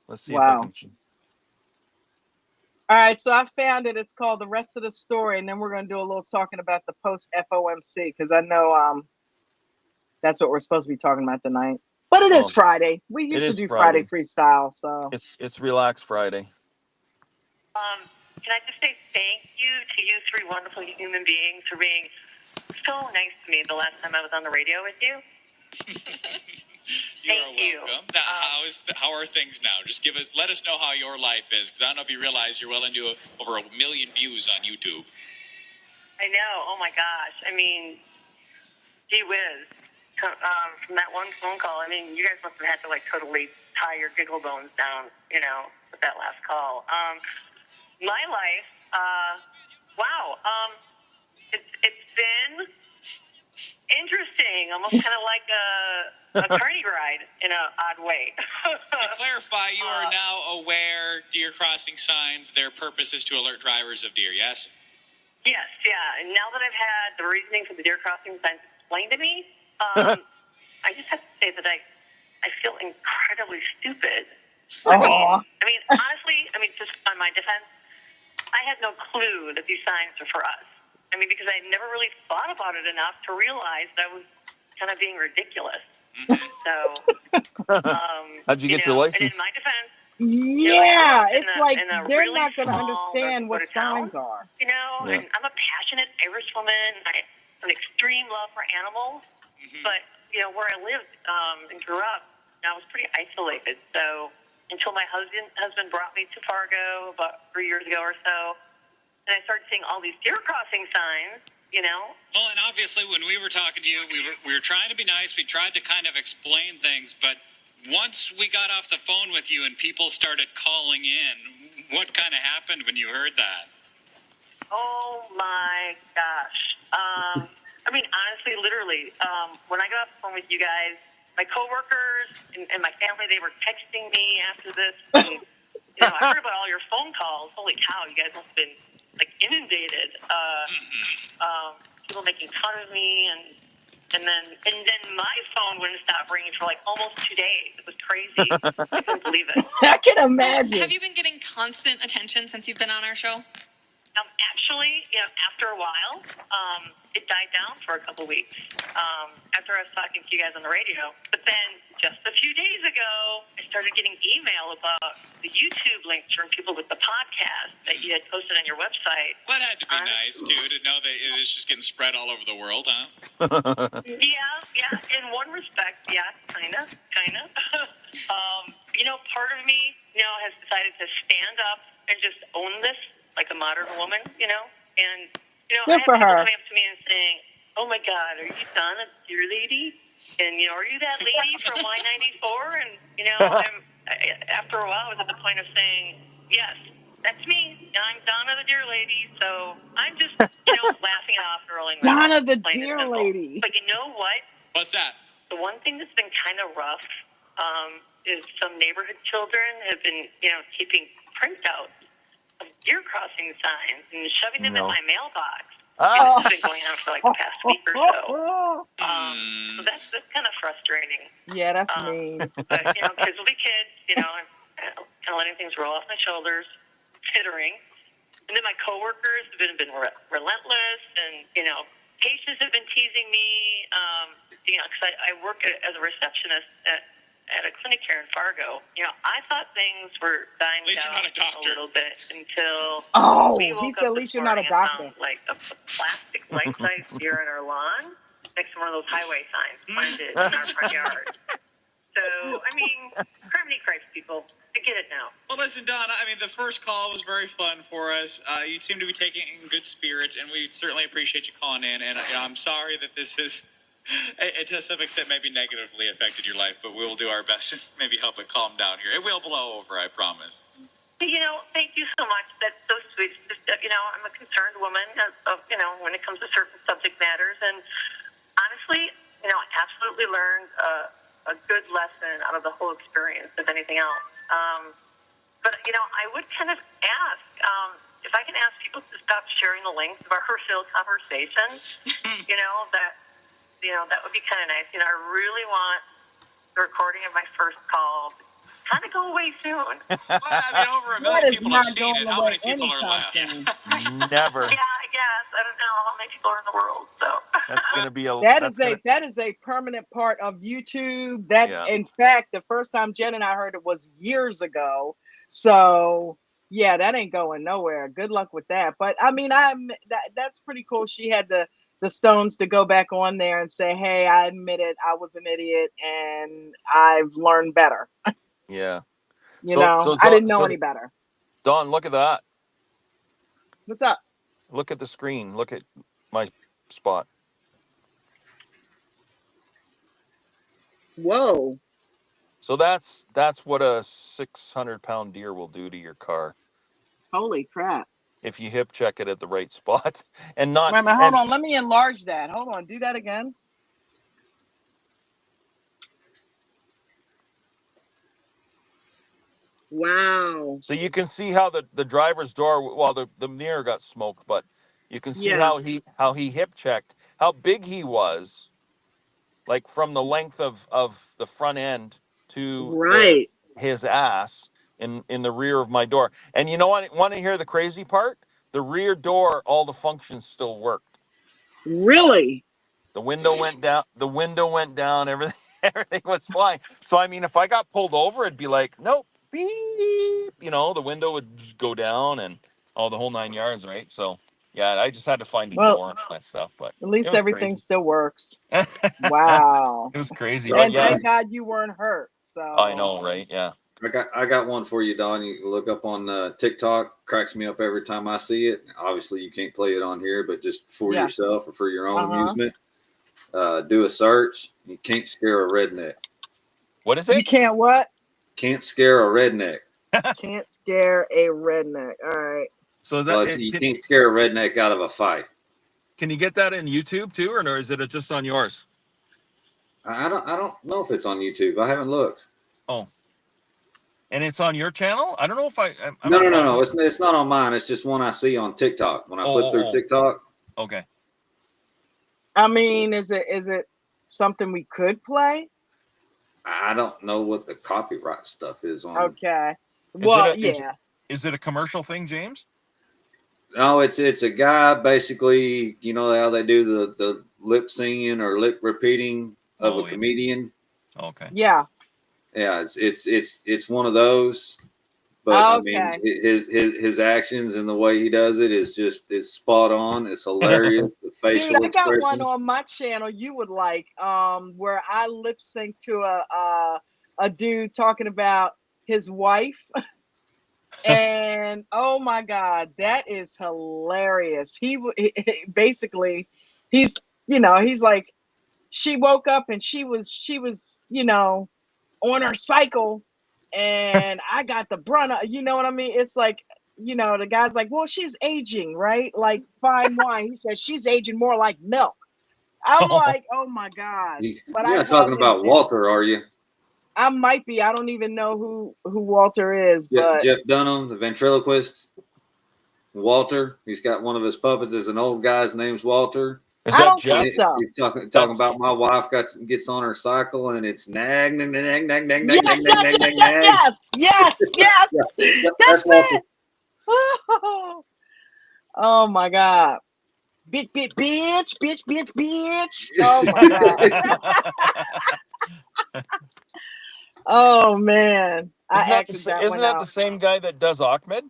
Let's see if I Wow. can. All right. So I found it. It's called The Rest of the Story. And then we're going to do a little talking about the post FOMC because I know that's what we're supposed to be talking about tonight. But it is Oh, Friday. We it usually is do Friday Friday. freestyle, so. It's Relax Friday. Can I just say thank you to you three wonderful human beings for being so nice to me the last time I was on the radio with you? Thank you. Now, how are things now? Just let us know how your life is, because I don't know if you realize you're well into over 1 million views on YouTube. I know. Oh my gosh. I mean, gee whiz. From that one phone call, I mean, you guys must have had to like totally tie your giggle bones down, with that last call. My life, wow. It's been interesting, almost kind of like a carny ride in an odd way. To clarify, you are now aware deer crossing signs, their purpose is to alert drivers of deer, yes? Yes, yeah. And now that I've had the reasoning for the deer crossing signs explained to me, I just have to say that I feel incredibly stupid. Oh. I mean, honestly, just on my defense, I had no clue that these signs are for us. I mean, because I never really thought about it enough to realize that I was kind of being ridiculous. So, How'd you get your and license? in my defense, Yeah, it's like in a they're really not going to small understand what North Dakota signs are. town, and I'm a passionate Irish woman. I have an extreme love for animals, but, where I lived and grew up, I was pretty isolated. So until my husband brought me to Fargo about 3 years ago or so, and I started seeing all these deer crossing signs, Well, and obviously when we were talking to you, we were trying to be nice. We tried to kind of explain things, but once we got off the phone with you and people started calling in, what kind of happened when you heard that? Oh my gosh. Honestly, literally, when I got off the phone with you guys, my coworkers and my family, they were texting me after this. And, I heard about all your phone calls. Holy cow, you guys must have been like inundated. People making fun of me, and then my phone wouldn't stop ringing for like almost 2 days. It was crazy. I couldn't believe it. I can imagine. Have you been getting constant attention since you've been on our show? Actually, after a while, it died down for a couple weeks after I was talking to you guys on the radio. But then just a few days ago, I started getting email about the YouTube links from people with the podcast that you had posted on your website. That had to be nice, too, to know that it was just getting spread all over the world, huh? Yeah. In one respect, yeah, kind of. Part of me, has decided to stand up and just own this like a modern woman, and, Good I have for people her. coming up to me and saying, oh my God, are you Donna, dear lady? And, are you that lady from Y94? And, after a while, I was at the point of saying, yes, that's me. I'm Donna the deer lady. So I'm just, laughing it off and rolling with it. Donna the Plain and deer simple. lady. But you know what? What's that? The one thing that's been kind of rough is some neighborhood children have been, keeping printouts of deer crossing signs and shoving them in my mailbox. And this has been going on for like the past week or so. So that's kind of frustrating. Yeah, that's mean. But, kids will be kids, I'm kind of letting things roll off my shoulders, tittering. And then my coworkers have been relentless, and, patients have been teasing me, because I work as a receptionist at a clinic here in Fargo. I thought things were dying down a little bit until we woke he said, up at least this you're not a morning and doctor. found like a plastic life-size deer in our lawn next to one of those highway signs planted in our front yard. So, criminy Christ, people. I get it now. Well, listen, Donna, the first call was very fun for us. You seem to be taking it in good spirits, and we certainly appreciate you calling in. And I'm sorry that this is, to some extent, maybe negatively affected your life, but we'll do our best to maybe help it calm down here. It will blow over, I promise. Thank you so much. That's so sweet. Just, I'm a concerned woman, when it comes to certain subject matters. And honestly, I absolutely learned a good lesson out of the whole experience, if anything else. But, I would kind of ask, if I can ask people to stop sharing the links of our real conversations, that would be kind of nice. I really want the recording of my first call to kind of go away soon. Well, over a million people have seen it. How many people are left? Never. Yeah, I guess. I don't know how many people are in the world, so. That's gonna be a That is a permanent part of YouTube. That, yeah. in fact, the first time Jen and I heard it was years ago. So yeah, that ain't going nowhere. Good luck with that. But I mean, that's pretty cool. She had the stones to go back on there and say, "Hey, I admit it. I was an idiot, and I've learned better." Yeah. You know, I Don, didn't know any better. Don, look at that. What's up? Look at the screen. Look at my spot. Whoa. So that's what a 600-pound deer will do to your car Holy crap. if you hip check it at the right spot and not Wait a minute, hold and on. Let me enlarge that. Hold on. Do that again. Wow. so you can see how the driver's door, well, the mirror got smoked, but you can see Yeah. how he hip checked, how big he was, like from the length of the front end to Right. his ass in the rear of my door. And you know what? Want to hear the crazy part? The rear door, all the functions still worked. Really? The window went down. The window went down. Everything, everything was fine. So I mean, if I got pulled over, it'd be like, nope, beep. You know, the window would go down and all the whole 9 yards, right? So yeah, I just had to find a Well, door and all that stuff, but at it least was everything crazy. still works. It Wow. was crazy, So but And yeah, thank God you weren't hurt. I So, know, right? Yeah. I got one for you, Don. You can look up on TikTok. Cracks me up every time I see it. Obviously, you can't play it on here, but just for yeah. yourself or for your own Uh-huh. amusement, do a search. You can't scare a redneck. What is You it? can't what? Can't scare a redneck. Can't scare a redneck. All right. So Well, that you can't scare a redneck out of a fight. can you get that in YouTube too, or is it just on yours? I don't know if it's on YouTube. I haven't looked. Oh, and it's on your channel. I don't know if I No, might no, no, find no. it. It's not on mine. It's just one I see on TikTok. When I flip through Oh, TikTok, okay. I mean, is it something we could play? I don't know what the copyright stuff is on. Okay. Is it Well, a yeah. is it a commercial thing, James? No, it's a guy basically. You know how they do the lip singing or lip repeating of a Oh, yeah. comedian. Okay. Yeah. Yeah, it's one of those. But I mean, Okay. his actions and the way he does it is just it's spot on. It's hilarious. The Dude, facial I got one expressions. on my channel you would like, where I lip sync to a dude talking about his wife. And oh my God, that is hilarious. Basically, he's, he's like, she woke up and she was, on her cycle, and I got the brunt of, you know what I mean? It's like, the guy's like, well, she's aging, right? Like fine wine. He says she's aging more like milk. I'm like, oh my God. But I You're not called talking him, about Walter, are you? I might be. I don't even know who Walter is, but Jeff Dunham, the ventriloquist. Walter. He's got one of his puppets is an old guy's name's Walter. Is I that don't And think Jeff? so. he's talking That's about my wife gets on her cycle and it's nag nag nag nag nag nag Yes, nag nag yes, nag yes, nag yes, nag. yes, yes, yes. Yeah, yep, that's That's Walter. it. Oh my God. Bitch, bitch, bitch, bitch, bitch, bitch. Oh my God. Oh man. I acted that isn't one that the out. same guy that does Ahmed?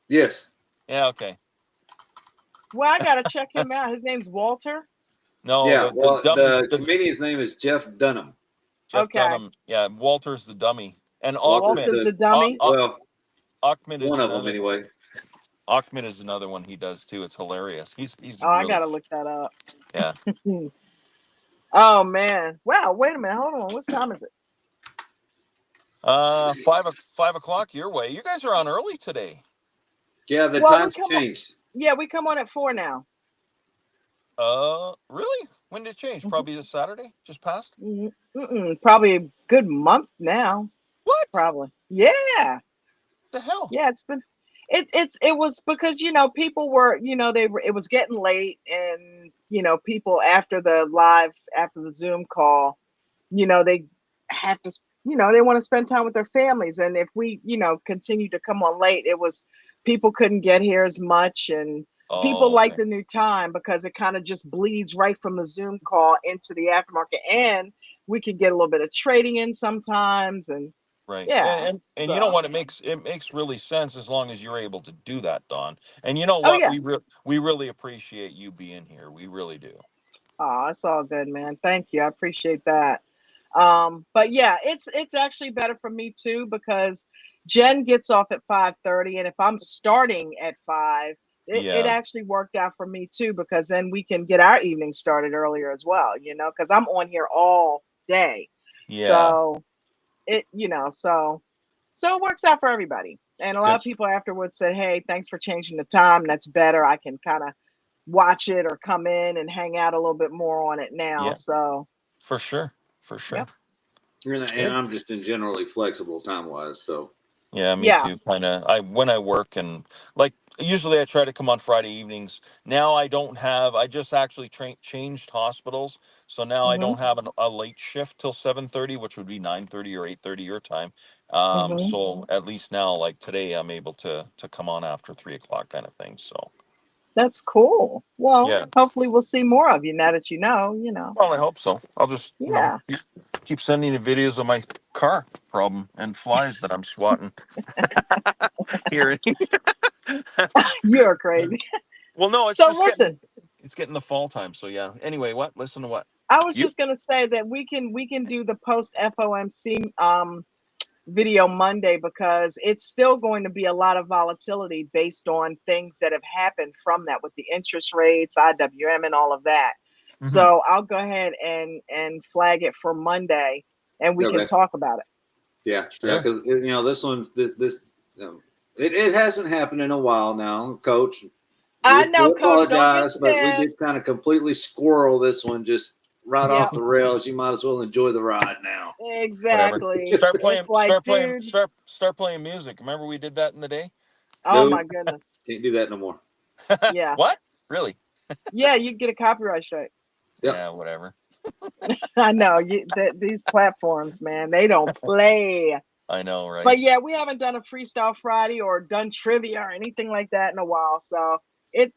Yes. Yeah. Okay. Well, I gotta check him out. His name's Walter. No, Yeah. the Well, dummy, the the comedian's name is Jeff Dunham. Jeff Okay. Dunham. Yeah, Walter's the dummy, and Walter's Ahmed. Walter's the the dummy. well, Ahmed is one of them another. anyway. Ahmed is another one he does too. It's hilarious. He's Oh, I really gotta look that up. yeah. Oh man. Wow, wait a minute. Hold on. What time is it? 5 o'clock your way. You guys are on early today. Yeah, the Well, times changed. we come on at 4 now. Really? When did it change? Probably this Saturday, just passed. Probably a good month now. What Probably. Yeah. the hell? Yeah, it was because people were, it was getting late, and people after the Zoom call, they have to, they want to spend time with their families, and if we continue to come on late, it was people couldn't get here as much, and People Oh, like okay. the new time because it kind of just bleeds right from the Zoom call into the aftermarket, and we can get a little bit of trading in sometimes, and Right. yeah. And you know So, what? It makes really sense as long as you're able to do that, Don. And you know oh what? yeah. We really appreciate you being here. We really do. Oh, it's all good, man. Thank you. I appreciate that. But yeah, it's actually better for me too because Jen gets off at 5:30, and if I'm starting at 5, it Yeah. actually worked out for me too because then we can get our evening started earlier as well, because I'm on here all day. Yeah. So so it works out for everybody. And a lot of That's people afterwards said, "Hey, thanks for changing the time. That's better. I can kind of watch it or come in and hang out a little bit more on it now." yeah, So, for sure. For yep. sure. And Good. I'm just in generally flexible time wise. So Yeah, me Yeah. too. Kind of. I when I work and like usually I try to come on Friday evenings. Now I don't have. I just actually changed hospitals, so now I Mhm. don't have a late shift till 7:30, which would be 9:30 or 8:30 your time. Mhm. So at least now, like today, I'm able to come on after 3 o'clock, kind of thing. So That's cool. Well, yeah. hopefully. We'll see more of you now that you know. Well, I hope so. I'll just Yeah. keep sending you videos of my car problem and flies that I'm swatting here. You're crazy. Well, no, it's So just listen, getting the fall time. So yeah. Anyway, what? Listen to what? I was You just gonna say that we can do the post FOMC video Monday because it's still going to be a lot of volatility based on things that have happened from that with the interest rates, IWM, and all of that. hmm So I'll go ahead and flag it for Monday, and we can okay, talk about it. yeah, Sure. because this one this it hasn't happened in a while now, Coach. I We know, Coach. Don't get apologize, but we did pissed. kind of completely squirrel this one just right off Yep, the rails. You might as well enjoy the ride now. Whatever. exactly. It's like, dude. Start playing music. Remember we did that in the day? Oh Nope, my goodness. can't do that no more. Yeah, What? Really? yeah. You get a copyright strike. Yep. Yeah, whatever. I know these platforms, man. They don't play. I know, right? But yeah, we haven't done a freestyle Friday or done trivia or anything like that in a while. So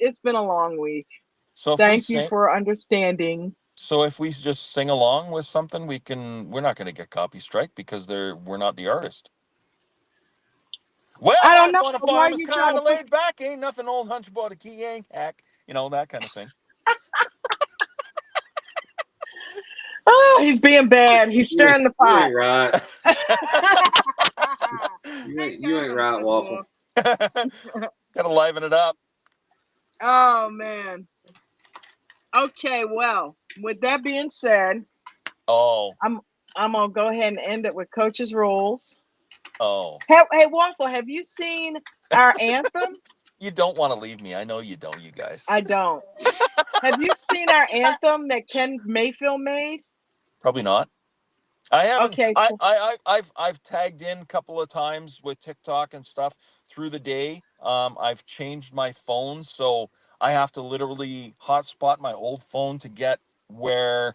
it's been a long week. So if we Thank you sing for understanding. so if we just sing along with something, we're not gonna get copy strike because we're not the artist. Well, I don't Once know upon a why time was you trying kind to of put. laid back. Ain't nothing old hunch about a key ain't hack. That kind of thing. Oh, he's being bad. He's You, stirring the you pot. ain't right. I You got ain't him, right, Coach Wolf. Waffles. Gotta liven it up. Oh man. Okay, well, with that being said, Oh, I'm I'm gonna go ahead and end it with Coach's rules. oh. Hey, Waffle, have you seen our anthem? You don't want to leave me. I know you don't, you guys. I don't. Have you seen our anthem that Ken Mayfield made? Probably not. I haven't. Okay, cool. I've tagged in a couple of times with TikTok and stuff through the day. I've changed my phone, so I have to literally hotspot my old phone to get where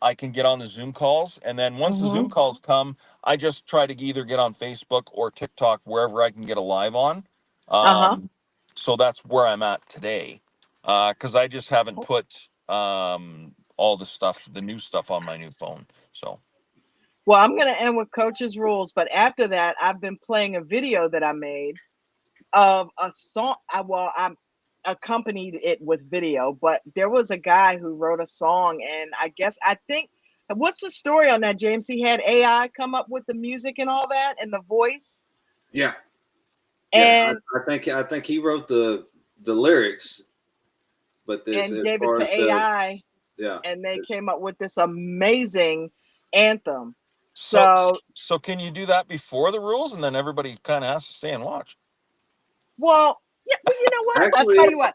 I can get on the Zoom calls. And then once the Mm-hmm. Zoom calls come, I just try to either get on Facebook or TikTok wherever I can get a live on. Uh-huh. Um, so that's where I'm at today, because I just haven't put all the stuff, the new stuff, on my new phone. So. Well, I'm gonna end with Coach's rules, but after that, I've been playing a video that I made of a song. I'm accompanied it with video, but there was a guy who wrote a song, and I think what's the story on that, James? He had AI come up with the music and all that and the voice, Yeah, yeah. and I think he wrote the lyrics, but this and as gave it far to as the AI, yeah. and they came up with this amazing anthem. So, So, so can you do that before the rules, and then everybody kind of has to stay and watch? well, yeah, well, you know what? I'll Actually, tell you what.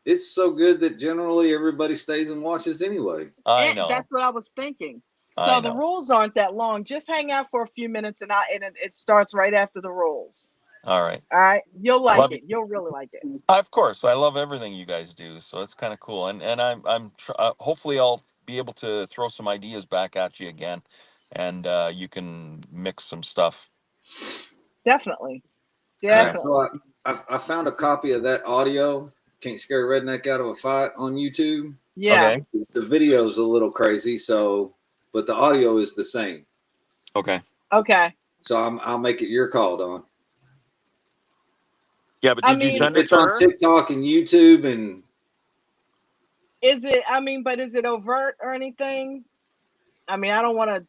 it's so good that generally everybody stays and watches anyway. I And know, that's what I was thinking. I So the know. rules aren't that long. Just hang out for a few minutes, and it starts right after the rules. All right, All right, you'll like love you. it. You'll really like it. Of course, I love everything you guys do, so it's kind of cool. And hopefully I'll be able to throw some ideas back at you again, and you can mix some stuff. Definitely, All right. Yeah. So definitely. I found a copy of that audio. Can't scare a redneck out of a fight on YouTube. Yeah. Okay. The video's a little crazy, but the audio is the same. Okay. Okay. So I'll make it your call, Don. Yeah, but I did you mean, send it It's to on her? TikTok and YouTube, and is it? I mean, but is it overt or anything? I mean, I don't want to,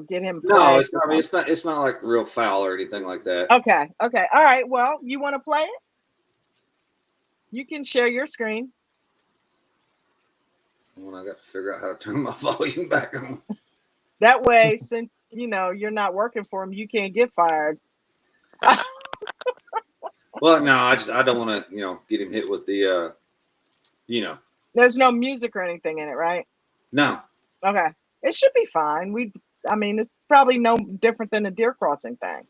get him no, flagged. it's not. I mean, it's not like real foul or anything like that. Okay. Okay. All right. Well, you want to play it? You can share your screen. Well, I got to figure out how to turn my volume back on. That way, since you're not working for him, you can't get fired. Well, no, I don't want to get him hit with the There's no music or anything in it, right? No. Okay. It should be fine. I mean, it's probably no different than a deer crossing thing.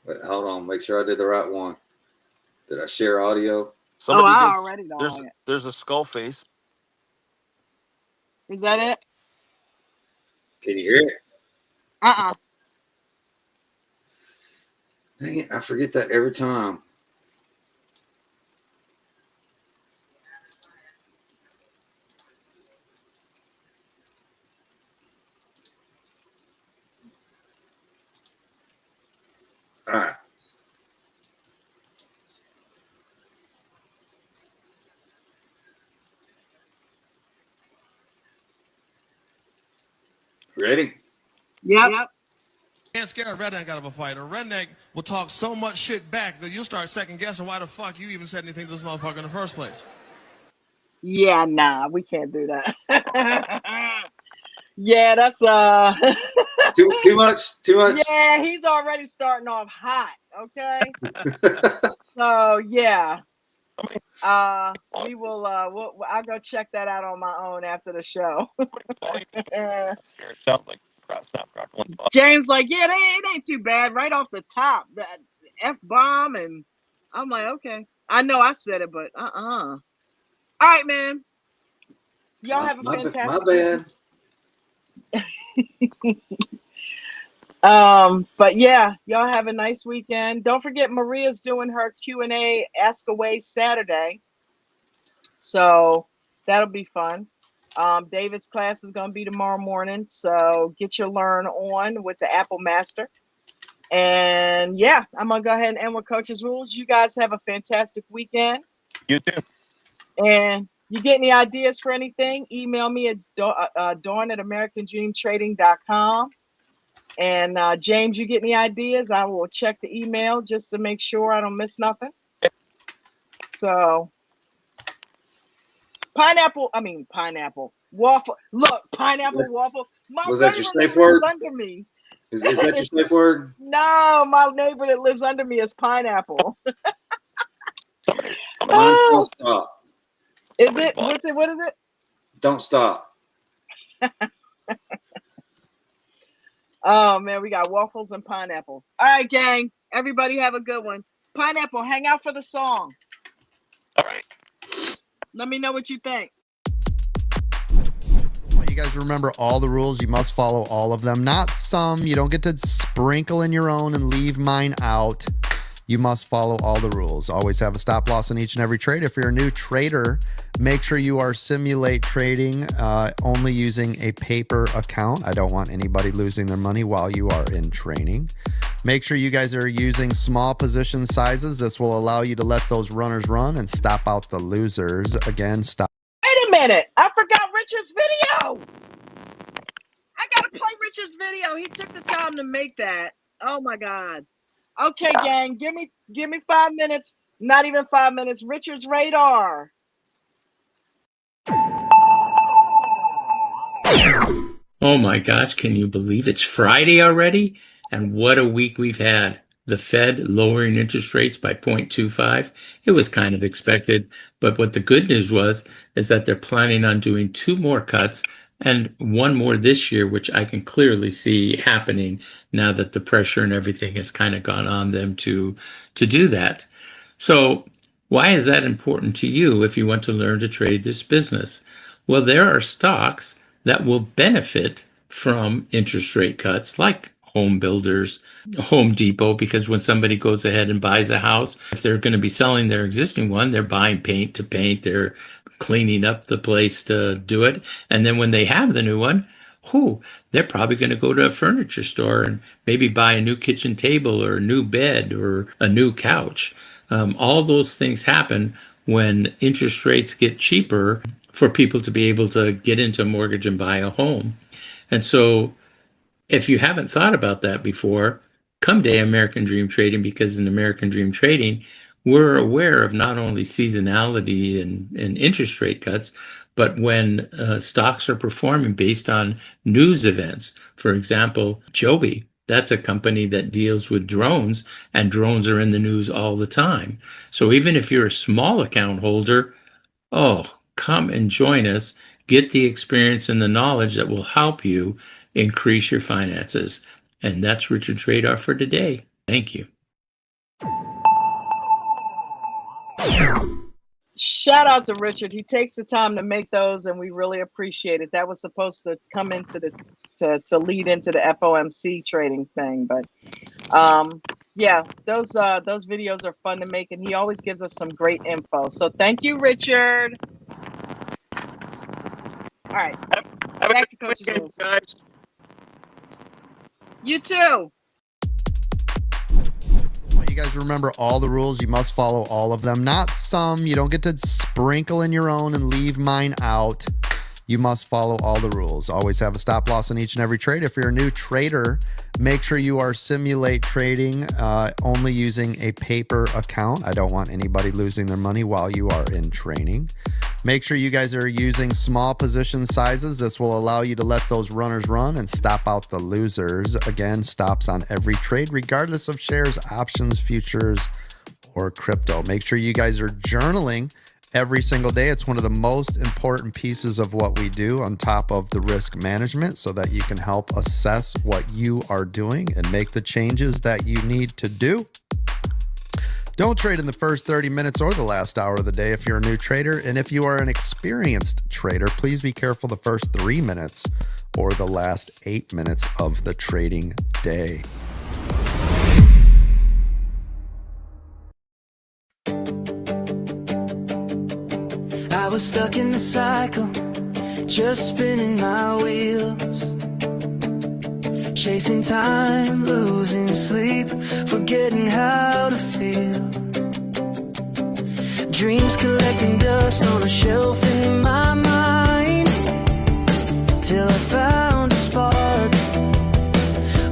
Wait, hold on, make sure I did the right one. Did I share audio? Somebody I did. already don't like it. There's a skull face. Is that it? Can you hear it? Dang it, I forget that every time. All right. Ready? Yep. Can't scare a redneck out of a fight. A redneck will talk so much shit back that you'll start second guessing why the fuck you even said anything to this motherfucker in the first place. Yeah, nah, we can't do that. Yeah, that's too much. Yeah, he's already starting off hot. Okay. So yeah. We will. I'll go check that out on my own after the show. It sounds like James, like, yeah, it ain't too bad. Right off the top, that F.O.M.C, and I'm like, okay, I know I said it, but All right, man. Y'all have a fantastic. My bad. But yeah, y'all have a nice weekend. Don't forget, Maria's doing her Q&A Ask Away Saturday, so that'll be fun. David's class is going to be tomorrow morning, so get your learn on with the Apple Master. And yeah, I'm going to go ahead and end with Coach's Rules. You guys have a fantastic weekend. You too. And you get any ideas for anything, email me at dawn@americandreamtrading.com. And James, you get any ideas, I will check the email just to make sure I don't miss nothing. So pineapple waffle. Look, pineapple waffle. My Was that your safe neighbor word? lives under me. Is that your safe word? No, my neighbor that lives under me is pineapple. Don't stop. Is it? What's it? What is it? Don't stop. Oh man, we got waffles and pineapples. All right, gang. Everybody have a good one. Pineapple, hang out for the song. All right. Let me know what you think. You guys remember all the rules. You must follow all of them. Not some. You don't get to sprinkle in your own and leave mine out. You must follow all the rules. Always have a stop loss in each and every trade. If you're a new trader, make sure you are simulate trading only using a paper account. I don't want anybody losing their money while you are in training. Make sure you guys are using small position sizes. This will allow you to let those runners run and stop out the losers. Again, stop. Wait a minute. I forgot Richard's video. I got to play Richard's video. He took the time to make that. Oh my God. Okay, gang, give me 5 minutes. Not even 5 minutes. Richard's radar. Oh my gosh, can you believe it's Friday already? And what a week we've had. The Fed lowering interest rates by 0.25. It was kind of expected, but what the good news was is that they're planning on doing 2 more cuts and 1 more this year, which I can clearly see happening now that the pressure and everything has kind of gone on them to do that. So why is that important to you if you want to learn to trade this business? Well, there are stocks that will benefit from interest rate cuts, like home builders, Home Depot, because when somebody goes ahead and buys a house, if they're going to be selling their existing one, they're buying paint to paint, they're cleaning up the place to do it. And then when they have the new one, they're probably going to go to a furniture store and maybe buy a new kitchen table or a new bed or a new couch. All those things happen when interest rates get cheaper for people to be able to get into a mortgage and buy a home. And so if you haven't thought about that before, come to American Dream Trading, because in American Dream Trading, we're aware of not only seasonality and interest rate cuts, but when stocks are performing based on news events. For example, Joby, that's a company that deals with drones, and drones are in the news all the time. So even if you're a small account holder, come and join us. Get the experience and the knowledge that will help you increase your finances. And that's Richard's Radar for today. Thank you. Shout out to Richard. He takes the time to make those, and we really appreciate it. That was supposed to come into the to lead into the FOMC trading thing, but yeah, those videos are fun to make, and he always gives us some great info. So thank you, Richard. All right, back to Coach's Rules, guys. You too. You guys remember all the rules. You must follow all of them. Not some. You don't get to sprinkle in your own and leave mine out. You must follow all the rules. Always have a stop loss in each and every trade. If you're a new trader, make sure you are simulate trading only using a paper account. I don't want anybody losing their money while you are in training. Make sure you guys are using small position sizes. This will allow you to let those runners run and stop out the losers. Again, stops on every trade, regardless of shares, options, futures, or crypto. Make sure you guys are journaling every single day. It's one of the most important pieces of what we do on top of the risk management, so that you can help assess what you are doing and make the changes that you need to do. Don't trade in the first 30 minutes or the last hour of the day if you're a new trader. And if you are an experienced trader, please be careful the first 3 minutes or the last 8 minutes of the trading day. I was stuck in the cycle, just spinning my wheels, chasing time, losing sleep, forgetting how to feel. Dreams collecting dust on a shelf in my mind, till I found a spark,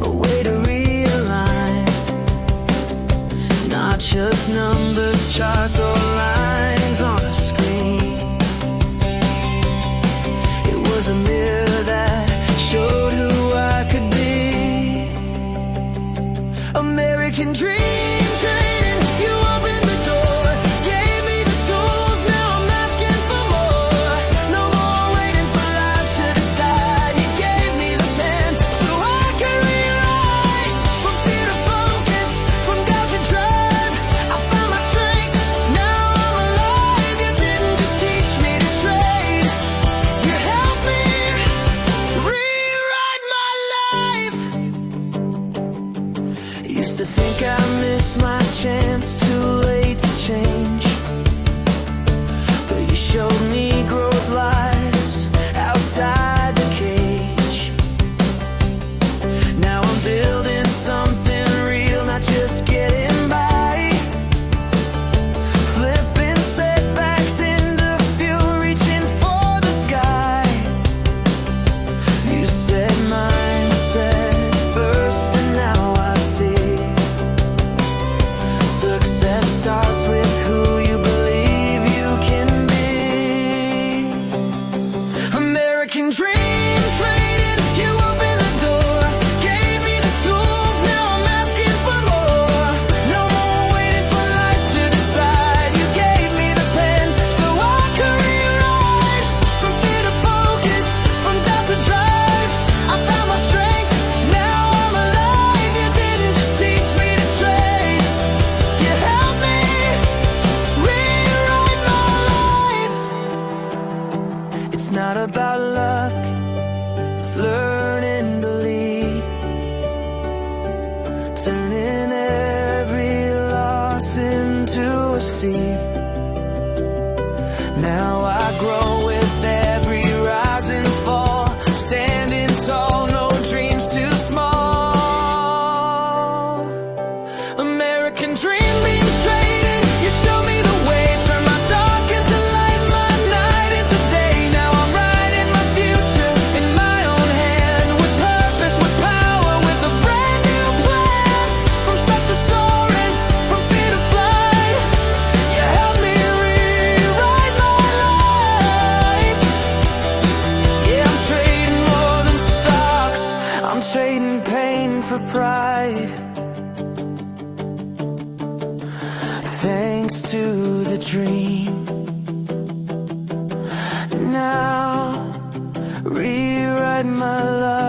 a way to realign. Not just numbers, charts, or lines on a screen. It was a mirror that showed who I could be. American dream trading, you opened the door, gave me the tools, now I'm asking for more. No more waiting for life to decide. You gave me the pen so I could rewrite. From fear to focus, from doubt to drive, I found my strength, now I'm alive. You didn't just teach me to trade, you helped me rewrite my life. Used to think I missed my chance, too late to change, but you showed me growth lies outside the cage. Now I'm building something real, not just getting by, flipping setbacks into fuel, reaching for the sky. You said mindset first, and now I see success starts with who turning every loss into a seed. Now I grow with every rise and fall, standing tall, no dreams too small. American dream being traded, you show me the way, turn my dark into light, my night into day. Now I'm writing my future in my own hand, with purpose, with power, with a brand new plan. From stuck to soaring, from fear to flight, you help me rewrite my life. Yeah, I'm trading more than stocks, I'm trading pain for pride. Thanks to the dream. Now rewrite my life.